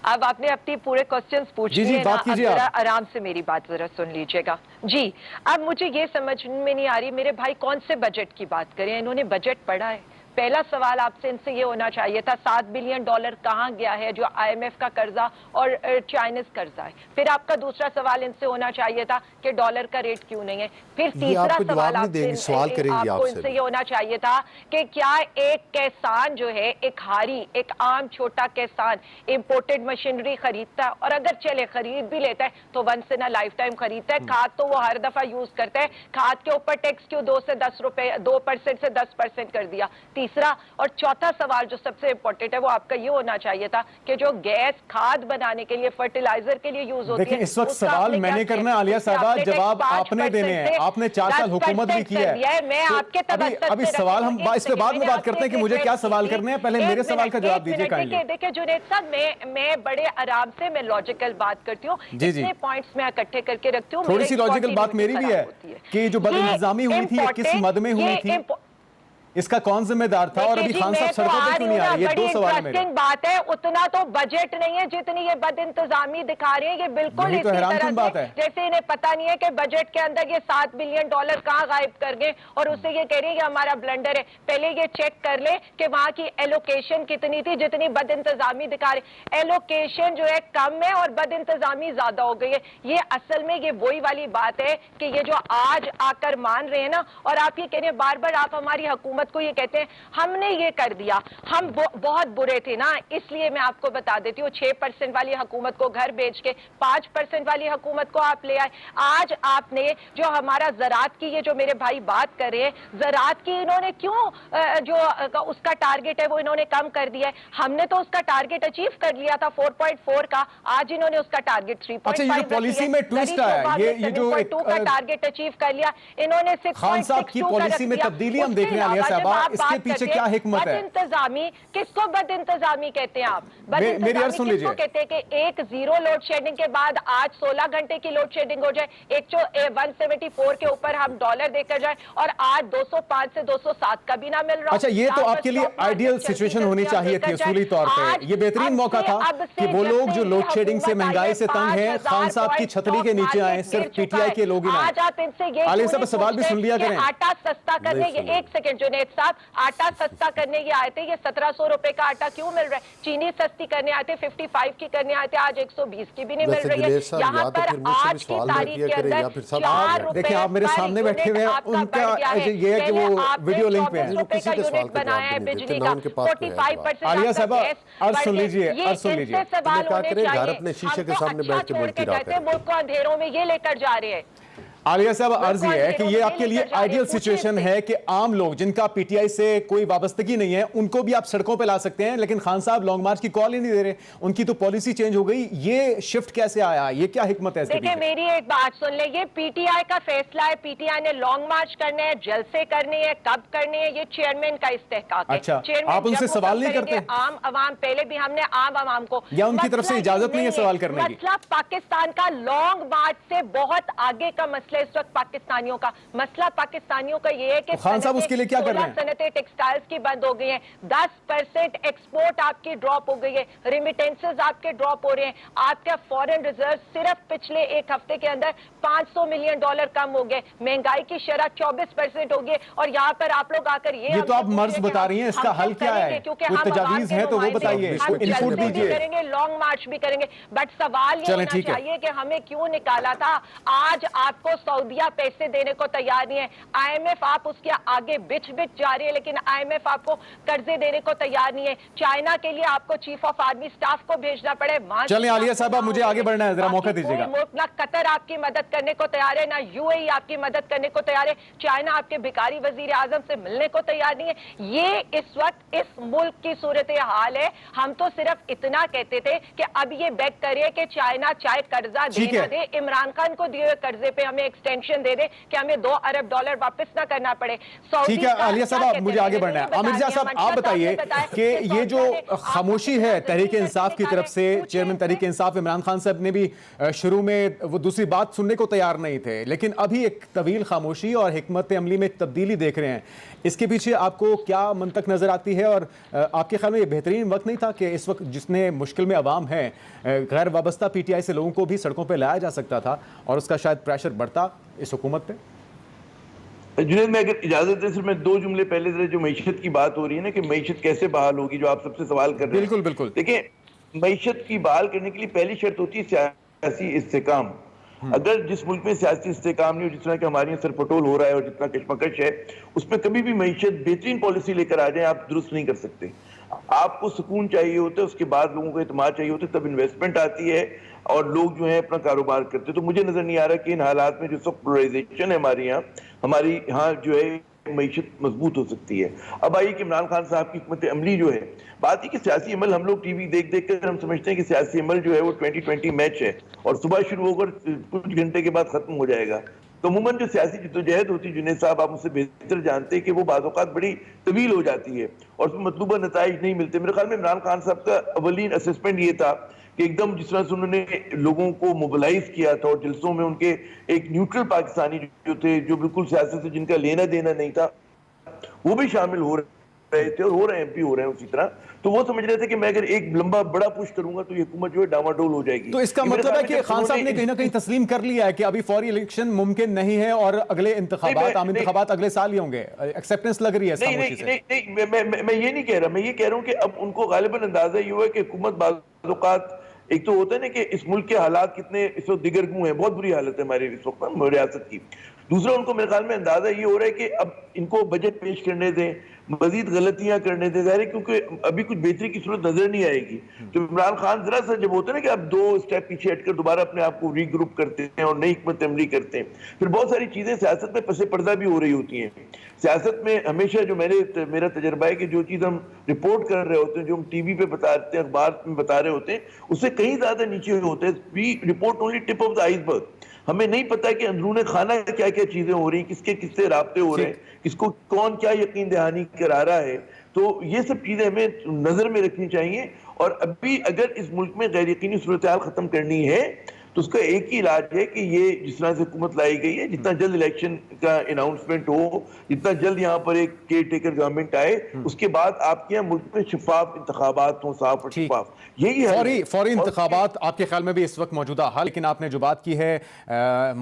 अब आपने अपनी पूरे क्वेश्चंस पूछ लिए ना, अब जरा आराम से मेरी बात जरा सुन लीजिएगा जी। अब मुझे ये समझ में नहीं आ रही मेरे भाई कौन से बजट की बात करें, इन्होंने बजट पढ़ा है? पहला सवाल आपसे इनसे ये होना चाहिए था, $7 बिलियन कहां गया है जो IMF का कर्जा और चाइनीज कर्जा है। फिर आपका दूसरा सवाल इनसे होना चाहिए था कि डॉलर का रेट क्यों नहीं है। फिर तीसरा सवाल आपको इनसे ये होना चाहिए था कि क्या एक किसान जो है, एक हारी, एक आम छोटा किसान इंपोर्टेड मशीनरी खरीदता है, और अगर चले खरीद भी लेता है तो once in a lifetime खरीदता है। खाद तो वो हर दफा यूज करता है, खाद के ऊपर टैक्स क्यों 2% से 10% कर दिया? तीसरा और चौथा सवाल जो सबसे इंपॉर्टेंट है वो आपका ये होना चाहिए था कि जो गैस खाद बनाने के लिए, फर्टिलाइजर के लिए यूज होती है, इस वक्त सवाल मैंने करना, आलिया साहबा, जवाब आपने देने हैं। आपने 4 साल हुकूमत भी की है। मैं आपके अभी सवाल हम इस पे बाद में बात करते हैं कि मुझे क्या सवाल करने हैं, पहले मेरे सवाल का जवाब दीजिए। देखिए जुनैद साहब, मैं बड़े आराम से मैं लॉजिकल बात करती हूँ, इतने पॉइंट्स मैं इकट्ठे करके रखती हूँ। थोड़ी सी लॉजिकल बात मेरी भी है कि जो बद इंतजामी हुई थी किस मद में हुई थी, इसका कौन जिम्मेदार था, और अभी खान साहब सड़कों पे क्यों नहीं आ रहे? ये 2 सवाल है मेरे। बात है, उतना तो बजट नहीं है जितनी ये बद इंतजामी दिखा रहे हैं। ये बिल्कुल इसी तरह बात है जैसे इन्हें पता नहीं है कि बजट के अंदर ये $7 बिलियन कहाँ गायब कर गए, और उससे ये कह रही है कि हमारा ब्लंडर है। पहले ये चेक कर ले कि वहां की एलोकेशन कितनी थी जितनी बद इंतजामी दिखा रहे। एलोकेशन जो है कम है और बद इंतजामी ज्यादा हो गई है। ये असल में ये वही वाली बात है कि ये जो आज आकर मान रहे हैं ना, और आप ये कह रहे हैं बार बार, आप हमारी हुकूमत को ये कहते हैं हमने ये कर दिया, हम बहुत बुरे थे ना, इसलिए मैं आपको बता देती हूँ 6% वाली हुकूमत को घर बेच के 5% वाली हुकूमत को आप ले आए। आज आपने जो हमारा ज़राअत की, ये जो मेरे भाई बात कर रहे हैं, ज़राअत की इन्होंने क्यों जो उसका टारगेट है वो इन्होंने कम कर दिया है। हमने तो उसका टारगेट अचीव कर लिया था 4.4 का, आज इन्होंने उसका टारगेट 3.5 पॉलिसी में ट्विस्ट आया, ये जो 2 का टारगेट अचीव कर लिया इन्होंने। खान साहब की पॉलिसी में तब्दीली हम देख रहे हैं। आलिया साहब, इसके पीछे क्या हिकमत है? बद इंतजामी किसको बद इंतजामी कहते हैं आप? बद इंतजामी किसको कहते हैं कि एक 0 लोड शेडिंग के बाद आज 16 घंटे की लोड शेडिंग हो जाए, 174 के ऊपर हम डॉलर देकर जाए, और आज 205 से 207 का भी ना मिल रहा। अच्छा, ये तो आपके लिए आइडियल सिचुएशन होनी चाहिए थी उसूली तौर पे। ये बेहतरीन मौका था कि वो लोग जो लोड शेडिंग से, महंगाई से तंग हैं, खान साहब की छतरी के नीचे आए, सिर्फ PTI के लोग ही आज आप इनसे ये आलिया साहब सवाल भी सुन लिया करें। आटा सस्ता करने, एक सेकंड जुनैद साहब, आटा सस्ता करने ये आए थे, ये 1700 रुपए का आटा क्यों मिल रहा है? चीनी सस्ती करने आए थे, 55 की करने आए थे, आज 120 की भी नहीं मिल रही है। यहाँ पर आज की तारीख के अंदर 4 रुपए, देखिए आप मेरे सामने बैठे हुए हैं, उनका ये है कि वो वीडियो लिंक पे है, किसी के सवाल बनाया है बिजली का 45%। आलिया साहब अर्ज सुन लीजिए, अर्ज सुन लीजिए। सवाल होने चाहिए, अपने शीशे के सामने बैठ के बोलती रहते हैं, मुल्क को अंधेरों में ये लेकर जा रहे हैं। आलिया साहब, अर्ज ये है कि ये आपके लिए आइडियल सिचुएशन है कि आम लोग जिनका PTI से कोई वाबस्तगी नहीं है उनको भी आप सड़कों पे ला सकते हैं, लेकिन खान साहब लॉन्ग मार्च की कॉल ही नहीं दे रहे, उनकी तो पॉलिसी चेंज हो गई। ये शिफ्ट कैसे आया? ये क्या हिकमत है? देखिए मेरी एक बात सुन ले, ये PTI का फैसला है। PTI ने लॉन्ग मार्च करने हैं, जलसे करने हैं, कब करने हैं, ये चेयरमैन का इस्तेहकाक है। अच्छा, आप उनसे सवाल नहीं करते? आम आवाम, पहले भी हमने आम आवाम को, या उनकी तरफ से इजाजत नहीं है सवाल करने की? मसला पाकिस्तान का लॉन्ग मार्च से बहुत आगे का मसला इस वक्त पाकिस्तानियों का मसला, पाकिस्तानियों का ये है कि खान साहब उसके लिए क्या कर रहे हैं? सनतें टेक्सटाइल्स की बंद हो गई हैं, 10% एक्सपोर्ट आपकी ड्रॉप हो गई है, रिमिटेंसेस आपके ड्रॉप हो रहे हैं, आपका फॉरेन रिजर्व सिर्फ पिछले एक हफ्ते के अंदर $500 मिलियन कम हो गए, महंगाई की शरह 24% हो गई, और यहाँ पर आप लोग आकर ये तो आप मर्ज बता रही हैं, इसका हल क्या है? कोई तजावीज है तो वो बताइए, इनपुट दीजिए। करेंगे, लॉन्ग मार्च भी करेंगे, बट सवाल ये होना चाहिए कि हमें क्यों निकाला था। आज आपको सऊदिया पैसे देने को तैयार नहीं है। IMF आप उसके आगे बिछ जा रही है, लेकिन IMF आपको कर्जे देने को तैयार नहीं है। चाइना के लिए आपको चीफ ऑफ आर्मी स्टाफ को भेजना पड़े। चलें आलिया साहब, मुझे आगे बढ़ना है, जरा मौका दीजिएगा। ना कतर आपकी मदद करने को तैयार है, ना UAE आपकी मदद करने को तैयार है। चाइना आपके भिखारी वजीर आजम से मिलने को तैयार नहीं है। ये इस वक्त इस मुल्क की सूरत हाल है। हम तो सिर्फ इतना कहते थे कि अब ये बेग करिए कि चाइना चाहे कर्जा दे ना दे, इमरान खान को दिए हुए कर्जे पे हमें एक्सटेंशन दे दे कि हमें $2 अरब वापस ना करना पड़े। ठीक है आलिया साहब, मुझे आगे बढ़ना है। आमिर रज़ा साहब, आप बताइए कि ये जो खामोशी है तहरीक इंसाफ की तरफ से, चेयरमैन तहरीक इंसाफ इमरान खान साहब ने भी शुरू में वो दूसरी बात सुनने को तैयार नहीं थे, लेकिन अभी एक तवील खामोशी और हिकमत अमली में तब्दीली देख रहे हैं। इसके पीछे आपको क्या मंतक नजर आती है, और आपके ख्याल में ये बेहतरीन वक्त नहीं था कि इस वक्त जिसने मुश्किल में अवाम है, गैर वाबस्ता PTI से लोगों को भी सड़कों पर लाया जा सकता था और उसका शायद प्रेशर बढ़ता इस हुकूमत पे? जुनैद, मैं अगर इजाजत दे, सिर्फ मैं 2 जुमले पहले जो मईशत की बात हो रही है ना कि मईशत कैसे बहाल होगी, जो आप सबसे सवाल कर रहे हैं। बिल्कुल बिल्कुल। देखिए, मईशत की बहाल करने के लिए पहली शर्त होती है सियासी इस्तेकाम। अगर जिस मुल्क में सियासी इस्तेकाम नहीं हो, जिस तरह कि हमारे यहाँ सरपटोल हो रहा है और जितना कशमकश है, उसमें कभी भी मईशत बेहतरीन पॉलिसी लेकर आ जाए आप दुरुस्त नहीं कर सकते। आपको सुकून चाहिए होता है, उसके बाद लोगों को एतमाद चाहिए होता है, तब इन्वेस्टमेंट आती है और लोग जो है अपना कारोबार करते हैं। तो मुझे नजर नहीं आ रहा कि इन हालात में जो सब पोलराइजेशन है हमारी यहाँ जो है मईशत मजबूत हो सकती है। अब आइए कि इमरान खान साहब की हिकमत अमली जो है, बात है कि सियासी अमल, हम लोग टीवी देख देख कर हम समझते हैं कि सियासी अमल जो है वो 2020 मैच है और सुबह शुरू होकर कुछ घंटे के बाद खत्म हो जाएगा। तो अमूमन जो सियासी जिद्दोजहद होती है, जुनैद साहब आप मुझसे बेहतर जानते हैं कि वो बाज़ औक़ात बड़ी तवील हो जाती है और उसमें मतलूबा नताइज नहीं मिलते। मेरे ख्याल में इमरान खान साहब का अवलीन असेसमेंट ये था कि एकदम जिस तरह से उन्होंने लोगों को मोबिलाइज किया था और जलसों में उनके एक न्यूट्रल पाकिस्तानी जो थे, जो बिल्कुल सियासत से जिनका लेना देना नहीं था, वो भी शामिल हो रहे थे और हो रहे हैं, MP हो रहे हैं उसी तरह। तो वो समझ रहे थे कि मैं अगर एक लंबा बड़ा पुश करूंगा तो ये हुकूमत जो है डामाडोल हो जाएगी। तो इसका मतलब है कि खान साहब ने कहीं ना कहीं तस्लीम कर लिया है कि अभी फौरी इलेक्शन मुमकिन नहीं है और अगले इंतखाबात अगले साल ही होंगे। एक्सेप्टेंस लग रही है। मैं ये नहीं कह रहा, मैं ये कह रहा हूँ कि अब उनको गालिबन अंदाजा ये हुआ कि हुकूमत बाज़ औक़ात, एक तो होता है ना कि इस मुल्क के हालात कितने इस वक्त दिगरगू हैं, बहुत बुरी हालत है हमारी इस वक्त रियासत की। दूसरा, उनको मेरे ख्याल में अंदाजा ये हो रहा है कि अब इनको बजट पेश करने दें, मजीद गलतियां करने दें, ज़ाहिर है क्योंकि अभी कुछ बेहतरी की सूरत नजर नहीं आएगी। तो इमरान खान जरा सा जब होता है ना कि आप 2 स्टेप पीछे हटकर दोबारा अपने आप को रीग्रुप करते हैं और नई हिकमत अमली करते हैं, फिर बहुत सारी चीजें सियासत में पसे पर्दा भी हो रही होती हैं। सियासत में हमेशा जो मेरा तजर्बा है कि जो चीज़ हम रिपोर्ट कर रहे होते हैं, जो हम TV पे बताते हैं, अखबार में बता रहे होते हैं, उससे कहीं ज्यादा नीचे होते हैं। We report only tip of the iceberg. हमें नहीं पता कि अंदरूने खाना क्या क्या चीजें हो रही, किसके किससे राब्ते हो रहे हैं, किसको कौन क्या यकीन दहानी करा रहा है। तो ये सब चीजें हमें नजर में रखनी चाहिए। और अभी अगर इस मुल्क में गैर यकीनी सूरत हाल खत्म करनी है तो उसका एक ही इलाज है कि ये जिस तरह से हुकूमत लाई गई है, जितना जल्द इलेक्शन का अनाउंसमेंट हो, जितना जल्द यहाँ पर एक केयर टेकर गवर्नमेंट आए, उसके बाद आपके यहाँ मुल्क में शफाफ इंतखाबात हों, साफ और शफाफ। यही है फौरी इंतखाबात आपके ख्याल में भी इस वक्त मौजूदा हाल। लेकिन आपने जो बात की है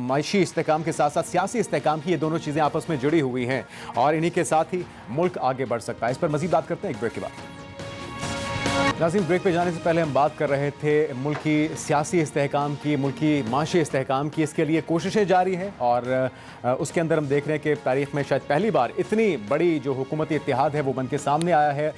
माशी इस्तेकाम के साथ साथ सियासी इस्तेकाम की, ये दोनों चीजें आपस में जुड़ी हुई हैं और इन्हीं के साथ ही मुल्क आगे बढ़ सकता है। इस पर मजीद बात करते हैं एक ब्रेक के बाद। नाज़रीन, ब्रेक पे जाने से पहले हम बात कर रहे थे मुल्क की सियासी इस्तेहकाम की, मुल्क की माशी इस्तेहकाम की। इसके लिए कोशिशें जारी हैं और उसके अंदर हम देख रहे हैं कि तारीख में शायद पहली बार इतनी बड़ी जो हुकूमती इत्तेहाद है वो बन के सामने आया है।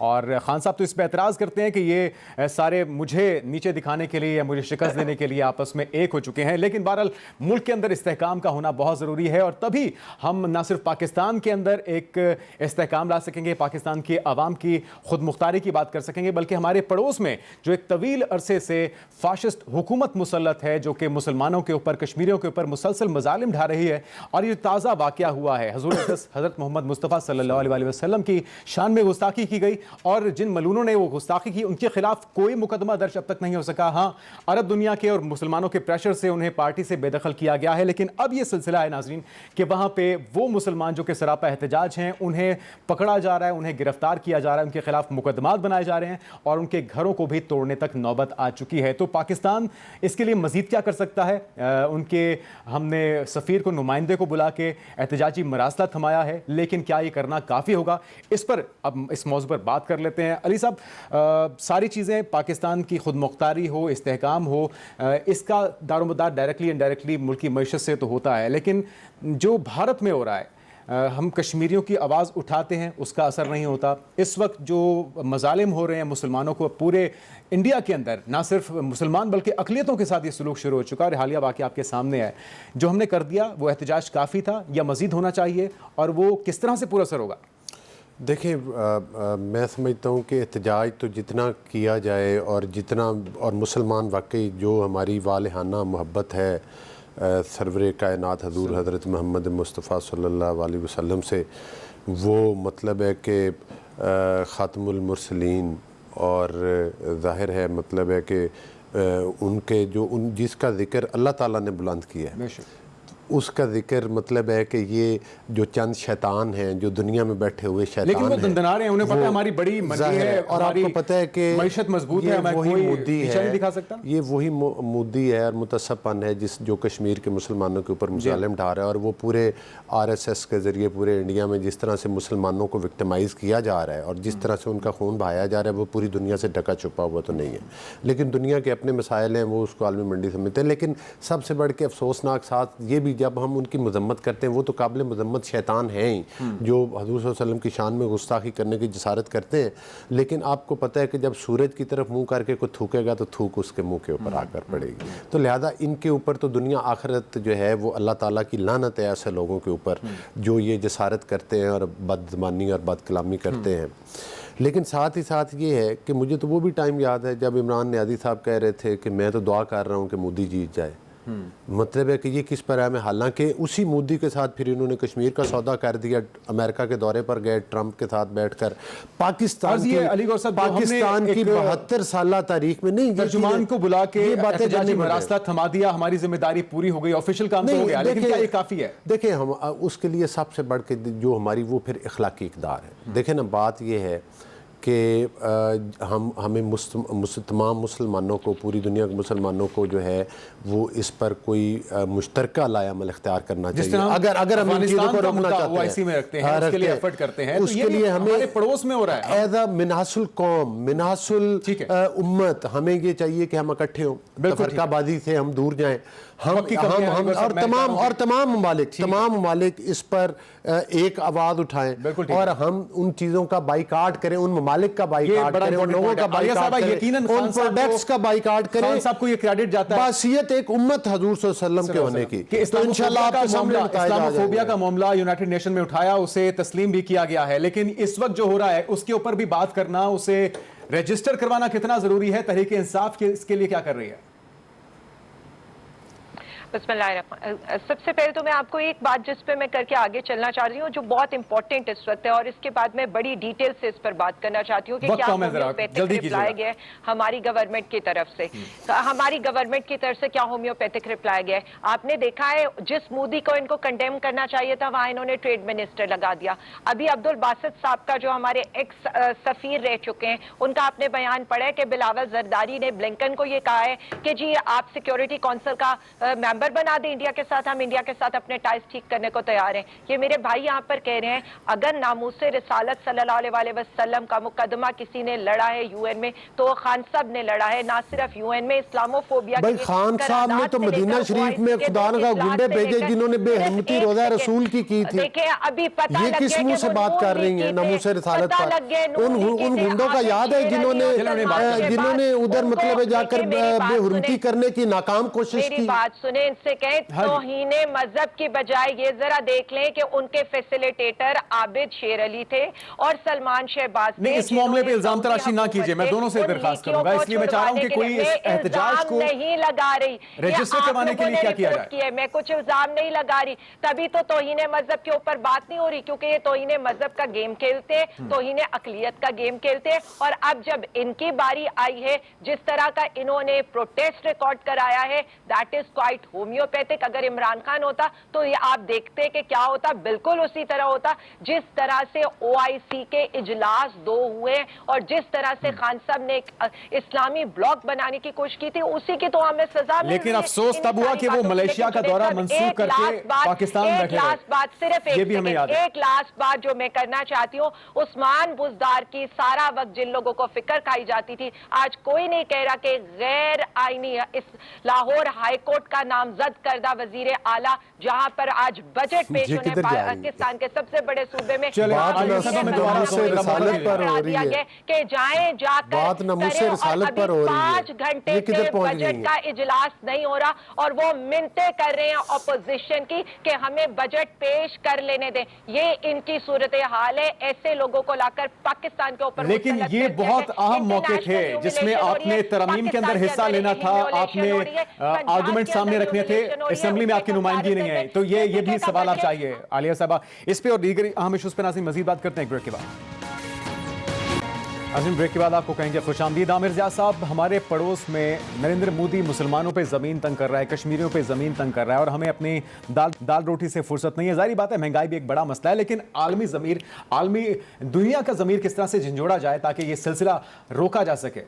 और खान साहब तो इस पर एतराज़ करते हैं कि ये सारे मुझे नीचे दिखाने के लिए या मुझे शिकस्त देने के लिए आपस में एक हो चुके हैं। लेकिन बहरहाल मुल्क के अंदर इस्तेहकाम का होना बहुत ज़रूरी है और तभी हम न सिर्फ पाकिस्तान के अंदर एक इस्तेहकाम ला सकेंगे, पाकिस्तान की आवाम की खुद मुख्तारी की बात कर सकेंगे, बल्कि हमारे पड़ोस में जो एक तवील अरसे से फाशिस्ट हुकूमत मुसल्लत है, जो कि मुसलमानों के ऊपर, कश्मीरियों के ऊपर मुसलसल मजालिम ढा रही है। और ये ताज़ा वाक़या हुआ है, हज़रत मोहम्मद मुस्तफ़ा सल्लल्लाहु अलैहि वसल्लम की शान में गुस्ताखी की गई और जिन मलूनों ने वो गुस्ताखी की उनके खिलाफ कोई मुकदमा दर्ज अब तक नहीं हो सका। हाँ, अरब दुनिया के और मुसलमानों के प्रेशर से उन्हें पार्टी से बेदखल किया गया है, लेकिन अब ये सिलसिला है नाज़रीन कि वहाँ पे वो मुसलमान जो कि सरापा एहतजाज हैं उन्हें पकड़ा जा रहा है, उन्हें गिरफ्तार किया जा रहा है, उनके खिलाफ मुकदमात बनाए जा रहे हैं और उनके घरों को भी तोड़ने तक नौबत आ चुकी है। तो पाकिस्तान इसके लिए मजीद क्या कर सकता है? उनके हमने सफ़ीर को, नुमाइंदे को बुला के एहतजाजी मरासला थमाया है, लेकिन क्या ये करना काफ़ी होगा? इस पर अब इस मौजू पर बात कर लेते हैं। अली साहब, सारी चीज़ें पाकिस्तान की खुद मुख्तारी हो, इस्तेहकाम हो, इसका दारोमदार डायरेक्टली इनडायरेक्टली मुल्क की मईशत से तो होता है, लेकिन जो भारत में हो रहा है, हम कश्मीरियों की आवाज़ उठाते हैं, उसका असर नहीं होता। इस वक्त जो मजालिम हो रहे हैं मुसलमानों को पूरे इंडिया के अंदर, ना सिर्फ मुसलमान बल्कि अक़लियतों के साथ ये सलूक शुरू हो चुका है और हालिया वाक़या आपके सामने है। जो हमने कर दिया वो एहतजाज काफ़ी था या मज़ीद होना चाहिए, और वो किस तरह से पूरा असर होगा? देखिए, मैं समझता हूँ कि एहतजाज तो जितना किया जाए और जितना, और मुसलमान वाकई जो हमारी वालहाना मोहब्बत है सरवरे कायनात हजूर हज़रत मोहम्मद मुस्तफ़ा सल्लल्लाहु अलैहि वसल्लम से, वो मतलब है कि ख़ातमुल मुरसलीन, और ज़ाहिर है मतलब है कि उनके जो जिसका ज़िक्र अल्लाह ताला ने बुलंद किया है, उसका जिक्र मतलब है कि ये जो चंद शैतान हैं जो दुनिया में बैठे हुए शैतान, लेकिन वो दंदना रहे हैं, उन्हें पता है हमारी बड़ी मंदी है और आपको पता है कि मईशत मजबूत है, वही मोदी है, नहीं दिखा सकता। ये वही मोदी है और मुतसफ़न है जिस जो कश्मीर के मुसलमानों के ऊपर मुजालिम ढा रहा है, और वो पूरे RSS के ज़रिए पूरे इंडिया में जिस तरह से मुसलमानों को विक्टिमाइज़ किया जा रहा है और जिस तरह से उनका खून बहाया जा रहा है, वो पूरी दुनिया से ढका छुपा हुआ तो नहीं है, लेकिन दुनिया के अपने मसाइल हैं, वो उसको आलमी मंडी समझते हैं। लेकिन सबसे बढ़ के अफसोसनाक साथ ये भी, जब हम उनकी मजम्मत करते हैं, वो तो काबिल मजम्मत शैतान हैं ही, जो हज़ूर सल्लल्लाहु अलैहि वसल्लम की शान में गुस्ताखी करने की जसारत करते हैं। लेकिन आपको पता है कि जब सूरज की तरफ मुंह करके कोई थूकेगा तो थूक उसके मुंह के ऊपर आकर पड़ेगी। तो लिहाजा इनके ऊपर तो दुनिया आखिरत जो है वो अल्लाह ताला की लानत है ऐसे लोगों के ऊपर जो ये जसारत करते हैं और बदज़बानी और बदकलामी करते हैं। लेकिन साथ ही साथ ये है कि मुझे तो वो भी टाइम याद है जब इमरान नियाज़ी साहब कह रहे थे कि मैं तो दुआ कर रहा हूँ कि मोदी जीत जाए। मतलब है कि ये किस पर है में, हालांकि उसी मोदी के साथ फिर इन्होंने कश्मीर का सौदा कर दिया, अमेरिका के दौरे पर गए ट्रंप के साथ बैठकर, पाकिस्तान की 72 साल तारीख में नहीं, तर्जुमान को बुला के एहतजाजी मरासला थमा दिया, हमारी जिम्मेदारी पूरी हो गई, ऑफिशियल काम तो हो गया, लेकिन क्या ये काफ़ी है? देखिए, हम उसके लिए सबसे बढ़ के जो हमारी वो फिर इखलाकी इक़दार है। देखें ना, बात ये है कि हमें तमाम मुसलमानों को, पूरी दुनिया के मुसलमानों को जो है वो इस पर कोई मुश्तरका लाया अमल इख्तियार करना चाहिए। अगर हम इन चीज़ों को रोकना चाहते हैं, रखते हैं, उसके लिए एफर्ट करते हैं, उसके लिए हमें पड़ोस में हो रहा है एज अ मिनहासुल कौम, मिनहासुल उम्मत, हमें ये चाहिए कि हम इकट्ठे हों, फरकाबाजी से हम दूर जाएं, हम और तमाम ममालिक इस पर एक आवाज़ उठाएं और हम उन चीज़ों का बाइकाट करें, उन ममालिक का बाइकाट करें, उन लोगों का बाइकाट करें, उन प्रोडक्ट्स का बाइकाट करें। खान साहब को ये क्रेडिट जाता है, बासियत एक उम्मत हजूर सल्लल्लाहु अलैहि वसल्लम के होने की। तो इंशाल्लाह आपके सामने इस्लामोफोबिया का मामला यूनाइटेड नेशन में उठाया, उसे तस्लीम भी किया गया है, लेकिन इस वक्त जो हो रहा है उसके ऊपर भी बात करना, उसे रजिस्टर करवाना कितना जरूरी है? तहरीक इंसाफ के इसके लिए क्या कर रही है? सबसे पहले तो मैं आपको एक बात जिस पे मैं करके आगे चलना चाह रही हूँ, जो बहुत इंपॉर्टेंट इस वक्त है, और इसके बाद मैं बड़ी डिटेल से इस पर बात करना चाहती हूँ कि क्या होम्योपैथिक रिप्लाई गया है हमारी गवर्नमेंट की तरफ से, हमारी गवर्नमेंट की तरफ से क्या होम्योपैथिक रिप्लाई गया है। आपने देखा है जिस मोदी को इनको कंडेम करना चाहिए था वहां इन्होंने ट्रेड मिनिस्टर लगा दिया। अभी अब्दुल बासित साहब का जो हमारे एक्स सफीर रह चुके हैं, उनका आपने बयान पढ़ा है कि बिलावल जरदारी ने ब्लिंकन को ये कहा है कि जी आप सिक्योरिटी काउंसिल का मेंबर बना दे इंडिया के साथ, हम इंडिया के साथ अपने टाइज ठीक करने को तैयार हैं। ये मेरे भाई यहाँ पर कह रहे हैं, अगर नामूसे रिसालत सल्लल्लाहु अलैहि वसल्लम का मुकदमा किसी ने लड़ा है यूएन में तो खान साहब ने लड़ा है, ना सिर्फ यूएन में, इस्लामोफोबिया भाई खान साहब ने तो मदीना शरीफ में खुदा का गुंडे भेजे जिन्होंने बेहरमती रोजा रसूल की थी। देखिए अभी पता ये किस मुंह से बात कर रही हैं नामूसे रिसालत पर? उन गुंडों का याद है जिन्होंने उधर मतलब जाकर बेहुरमती करने की नाकाम कोशिश की। बात सुने, से कहें तौहीने मजहब की बजाय ये जरा देख लें कि उनके फैसिलिटेटर आबिद शेर अली थे और सलमान शहबाज थे। इस मामले पे इल्जाम तराशी ना कीजिए, मैं दोनों से दरखास्त करूंगा, इसलिए मैं चाह रहा हूं कि कोई इस एहतजाज को नहीं लगा रही, रजिस्टर करवाने के लिए क्या किया जाए। मैं कुछ इल्जाम नहीं लगा रही, तभी तो तौहीने मजहब के ऊपर बात नहीं हो रही, क्योंकि ये तौहीने मजहब का गेम खेलते, तौहीने अकलियत का गेम खेलते। और अब जब इनकी बारी आई है, जिस तरह का इन्होंने प्रोटेस्ट रिकॉर्ड कराया है, दैट इज क्वाइट होम्योपैथिक अगर इमरान खान होता तो ये आप देखते कि क्या होता, बिल्कुल उसी तरह होता जिस तरह से OIC के इजलास 2 हुए और जिस तरह से खान साहब ने एक इस्लामी ब्लॉक बनाने की कोशिश की थी, उसी की तो हमें सजा मिल लेकिन रही है। अफसोस तब हुआ कि वो मलेशिया का दौरा मंसूख करके पाकिस्तान बैठे रहे। बात सिर्फ ये भी हमें याद है। एक लास्ट बात जो मैं करना चाहती हूँ, उस्मान बुज़दार की सारा वक्त जिन लोगों को फिक्र खाई जाती थी, आज कोई नहीं कह रहा कि गैर आईनी इस लाहौर हाई कोर्ट का नामजद करदा वजीर आला, जहां पर आज बजट पेश होने पाकिस्तान के सबसे बड़े सूबे में कि जाएं जाकर 5 घंटे के बजट का इजलास नहीं हो रहा और वो मिन्नतें कर रहे हैं ऑपोजिशन की कि हमें बजट पेश कर लेने दें। ये इनकी सूरत हाल है, ऐसे लोगों को लाकर पाकिस्तान के ऊपर। लेकिन ये बहुत अहम मौके थे जिसमें आपने तरमीम के अंदर हिस्सा लेना था, आपने आर्गुमेंट सामने रखने थे, असेंबली में आपकी नुमाइंदगी नहीं है, तो ये भी सवाल आप चाहिए आलिया साहबा इस पे और दीगर अहम इश्यूज पे नाज़रीन मजीद बात करते हैं ब्रेक के बाद। नाज़रीन ब्रेक के बाद आपको कहेंगे खुशामदीद। आमिर ज़िया साहब, हमारे पड़ोस में नरेंद्र मोदी मुसलमानों पे ज़मीन तंग कर रहा है, कश्मीरियों पे ज़मीन तंग कर रहा है और हमें अपनी दाल रोटी से फुर्सत नहीं है। जाहिर बात है महंगाई भी एक बड़ा मसला है, लेकिन आलमी दुनिया का ज़मीर किस तरह से झंझोड़ा जाए ताकि ये सिलसिला रोका जा सके।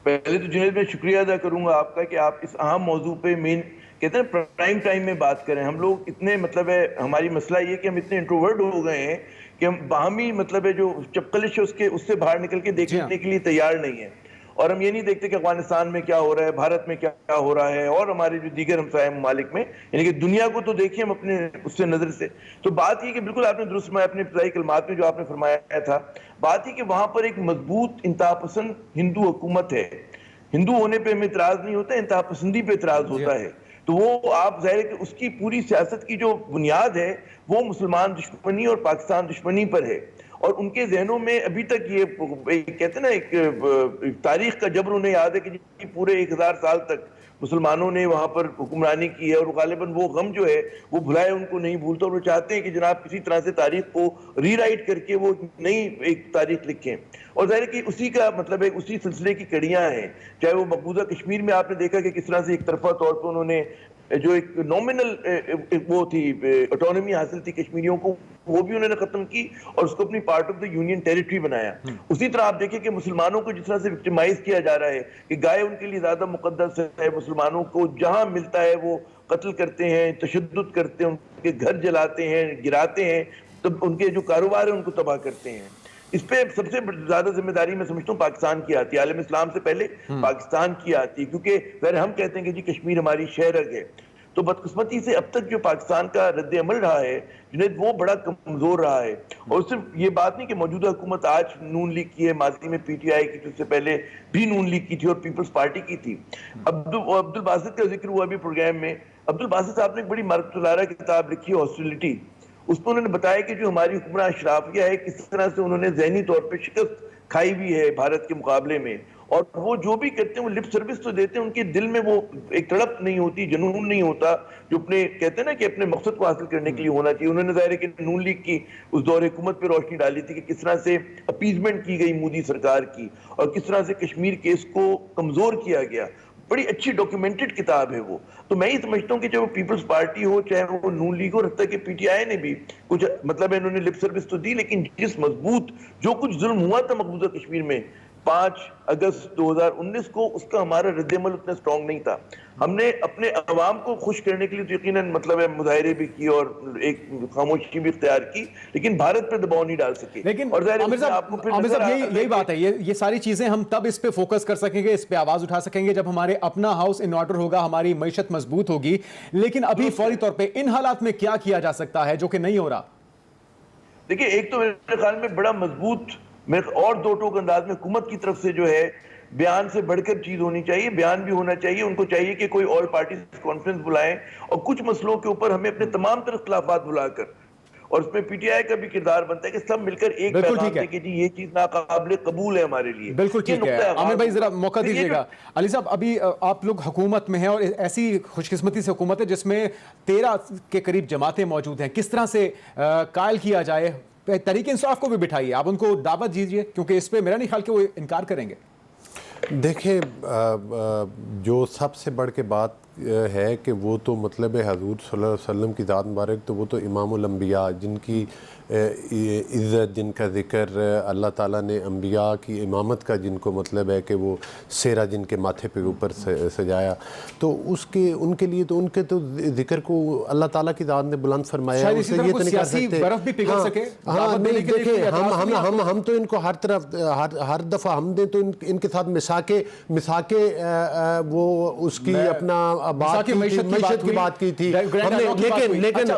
पहले तो जुनैद मैं शुक्रिया अदा करूंगा आपका कि आप इस अहम मौजू पे मेन कहते हैं प्राइम टाइम में बात करें। हम लोग इतने मतलब है, हमारी मसला ये कि हम इतने इंट्रोवर्ट हो गए हैं कि हम बाहमी मतलब है जो चपकलिश है उससे बाहर निकल के देखने के लिए तैयार नहीं है, और हम ये नहीं देखते कि अफगानिस्तान में क्या हो रहा है, भारत में क्या हो रहा है और हमारे जो दीगर हमसाया ममालिक में, यानी कि दुनिया को तो देखिए हम अपने उससे नजर से। तो बात ये कि बिल्कुल आपने दुरुस्त फरमाया अपने इब्तिदाई कलमात में जो आपने फरमाया था, बात ये कि वहां पर एक मजबूत इंतहापसंद हिंदू हुकूमत है। हिंदू होने पर हमें इतराज नहीं होता, इंतहापसंदी पे इतराज होता है। तो वो आप जाहिर है कि उसकी पूरी सियासत की जो बुनियाद है वो मुसलमान दुश्मनी और पाकिस्तान दुश्मनी पर है, और उनके जहनों में अभी तक ये कहते हैं ना एक तारीख का जबर उन्हें याद है कि पूरे 1000 साल तक मुसलमानों ने वहां पर हुक्मरानी की है, और गालिबन वो गम जो है वो भुलाए उनको नहीं भूलता, और वो चाहते हैं कि जनाब किसी तरह से तारीख को रीराइट करके वो नई एक तारीख लिखें। और जाहिर है कि उसी का मतलब है उसी सिलसिले की कड़ियां हैं, चाहे वो मकबूजा कश्मीर में आपने देखा कि किस तरह से एक तरफा तौर पर उन्होंने जो एक नॉमिनल वो थी ऑटोनॉमी हासिल थी कश्मीरियों को, वो भी उन्होंने खत्म की और उसको अपनी part of the union territory बनाया। उसी तरह आप देखिए कि मुसलमानों को जिस तरह से विक्टिमाइज किया जा रहा है कि गाय उनके लिए ज्यादा मुकद्दस है, मुसलमानों को जहां मिलता है वो कत्ल करते हैं, तशद्दुद करते हैं, उनके घर जलाते हैं, गिराते हैं, तो उनके जो कारोबार है उनको तबाह करते हैं। इस पे सबसे ज्यादा जिम्मेदारी मैं समझता हूँ पाकिस्तान की आती है, आलम इस्लाम से पहले पाकिस्तान की आती है, क्योंकि अगर हम कहते हैं कि जी कश्मीर हमारी शहरग है, तो बदकिस्मती से अब तक जो पाकिस्तान का रद्द अमल रहा है जुनैद वो बड़ा कमजोर रहा है। और सिर्फ ये बात नहीं कि मौजूदा हुकूमत आज नून लीग की है, माजी में PTI की, उससे पहले भी नून लीग की थी और पीपल्स पार्टी की थी। अब्दुल बासित का जिक्र हुआ भी प्रोग्राम में। अब्दुल बासित साहब ने एक बड़ी मारतुलारा किताब लिखी है हॉस्टिलिटी, उसमें उन्होंने बताया कि जो हमारी हुक्मरान अशराफिया है किस तरह से उन्होंने जहनी तौर पर शिकस्त खाई भी है भारत के मुकाबले में, और वो जो भी करते हैं वो लिप सर्विस तो देते हैं, उनके दिल में वो एक तड़प नहीं होती, जुनून नहीं होता जो अपने कहते हैं ना कि अपने मकसद को हासिल करने के लिए होना चाहिए। उन्होंने जाहिर है कि नून लीग की उस दौर हुकूमत पर रोशनी डाली थी कि किस तरह से अपीजमेंट की गई मोदी सरकार की और किस तरह से कश्मीर केस को कमजोर किया गया। बड़ी अच्छी डॉक्यूमेंटेड किताब है वो। तो मैं ही समझता हूँ कि चाहे वो पीपल्स पार्टी हो, चाहे वो नून लीग हो, हत्ता कि PTI ने भी कुछ मतलब इन्होंने लिप सर्विस तो दी, लेकिन जिस मजबूत जो कुछ जुल्म हुआ था मकबूजा कश्मीर में 5 अगस्त 2019 को, उसका हमारा रद्द-ए-अमल उतना स्ट्रॉन्ग नहीं था। हमने अपने अवाम को खुश करने के लिए तो यकीनन मतलब है मुजाहिरे भी की और एक खामोशी भी इख्तियार की, लेकिन भारत पर दबाव नहीं डाल सके। लेकिन और आमिर साहब यही बात है, ये सारी चीजें हम तब इस पे फोकस कर सकेंगे, इस पे आवाज उठा सकेंगे जब हमारे अपना हाउस इन ऑर्डर होगा, हमारी मईशत मजबूत होगी। लेकिन अभी फौरी तौर पर इन हालात में क्या किया जा सकता है जो कि नहीं हो रहा? देखिए, एक तो मेरे ख्याल में बड़ा मजबूत और दो टोक अंदाज में हुकूमत की तरफ से जो है बयान से बढ़कर चीज होनी चाहिए, बयान भी होना चाहिए। उनको चाहिए कि कोई ऑल पार्टी कॉन्फ्रेंस बुलाएं और कुछ मसलों के ऊपर हमें अपने तमाम तरह इख्तिलाफात बुलाकर, और उसमें PTI का भी किरदार बनता है कि सब मिलकर एक पैगाम दें कि जी ये चीज नाकाबिले कबूल है हमारे लिए। बिल्कुल ठीक है। आमिर भाई जरा मौका दीजिएगा। अली साहब, अभी आप लोग हुकूमत में हैं और ऐसी खुशकिस्मती से हुकूमत है जिसमें 13 के करीब जमातें मौजूद हैं, किस तरह से कायल किया जाए? तहरीक इंसाफ को भी बिठाइए, आप उनको दावत दीजिए, क्योंकि इस पे मेरा नहीं ख्याल कि वो इनकार करेंगे। देखिए जो सबसे बढ़ के बात है कि वो तो मतलब है हजूर सल्लल्लाहु अलैहि वसल्लम की ज़ात मुबारक, तो वो तो इमामुल अंबिया, जिनकी इज़्ज़त, जिनका ज़िक्र अल्लाह ताला ने अंबिया की इमामत का जिनको मतलब है कि वो सेरा जिनके माथे पे ऊपर सजाया, तो उनके लिए तो उनके तो ज़िक्र को अल्लाह ताला की ज़ात ने बुलंद फरमाया। उससे ये तो नहीं कर सकते बर्फ भी पिघल सके। हाँ नहीं, देखिए हम तो इनको हर तरफ हर दफ़ा हमने तो इनके साथ मिसाके वो उसकी अपना बात मैशत की बात की थी हमने, लेकिन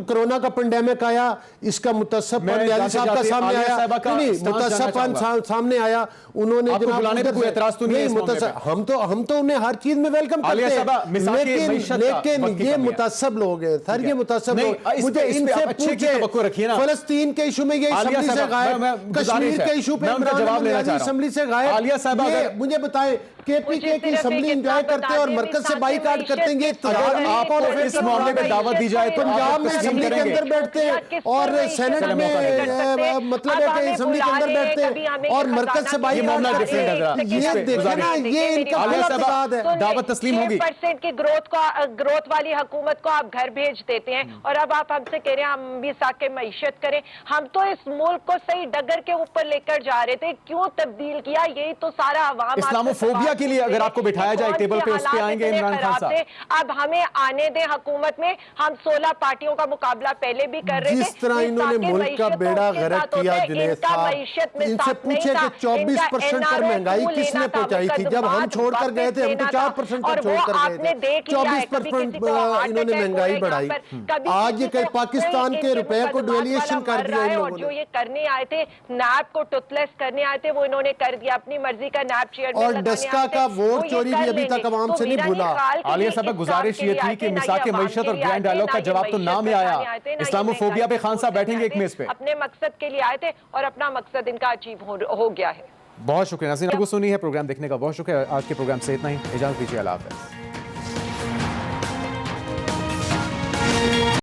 कोरोना का पेंडेमिक आया, इसका मुतस्सब साहब का सामने आया, नहीं मुतस्सब सामने आया, उन्होंने हम तो उन्हें हर चीज में वेलकम करते हैं, लेकिन ये मुतस्सब लोग हैं सर, ये मुतस्सब लोग। मुझे इनसे पूछे फलस्तीन के इशू में ये असेंबली से गायब, कश्मीर के इशू पे असेंबली से गायब, मुझे बताएं केपीके की असेंबली एंजॉय करते हैं और मरकज से बाईकाट करते हैं। आपको इस मामले में दावत दी जाए तो पंजाब में असेंबली के अंदर बैठते हैं और सेनेट में मतलब है कि असेंबली के अंदर बैठते हैं और मरकज से बाईकाट करते हैं। ये देखें ना, ये इनका गलत है। दावत तस्लीम होगी। 6% की ग्रोथ वाली हुकूमत को आप घर भेज देते हैं और अब आप हमसे कह रहे हैं हम भी साके मईशत करें। हम तो इस मुल्क को सही डगर के ऊपर लेकर जा रहे थे, क्यों तब्दील किया? यही तो सारा अवाम इस्लामोफोबिया के लिए अगर आपको बिठाया जाए टेबल पे, उस पे आएंगे इमरान खान साहब। अब हमें आने दें हुकूमत में, हम 16 पार्टियों का मुकाबला पहले भी कर रहे थे। जिस तरह इन्होंने मुल्क का बेड़ा गर्क किया जुनैद साहब, इनसे पूछे कि 24% पर महंगाई किसने पहुंचाई थी? जब हम छोड़कर गए थे, हम तो 4% पर छोड़कर गए थे, 24% इन्होंने महंगाई बढ़ाई। आज ये कहीं पाकिस्तान के रुपए को डिवेल्यूएशन कर दिया इन लोगों ने। जो ये करने आए थे, नैब को टुथलेस करने आए थे, वो इन्होंने कर दिया। अपनी मर्जी का नैब चेयरमैन और डस्का का वोट चोरी भी अभी तक अवाम से नहीं भूला। आलिया साहब, गुजारिश ये थी कि मिसाके मईशत और ग्रैंड डायलॉग का जवाब तो ना में आया। इस्लामोफोबिया पे खान साहब बैठेंगे एक मेज पे। अपने मकसद के लिए आए थे और अपना मकसद इनका अचीव हो गया है। बहुत शुक्रिया नाज़रीन, आपको सुनी है प्रोग्राम देखने का बहुत शुक्रिया। आज के प्रोग्राम से इतना ही, इजाजत दीजिए, अल्लाह हाफ़िज़।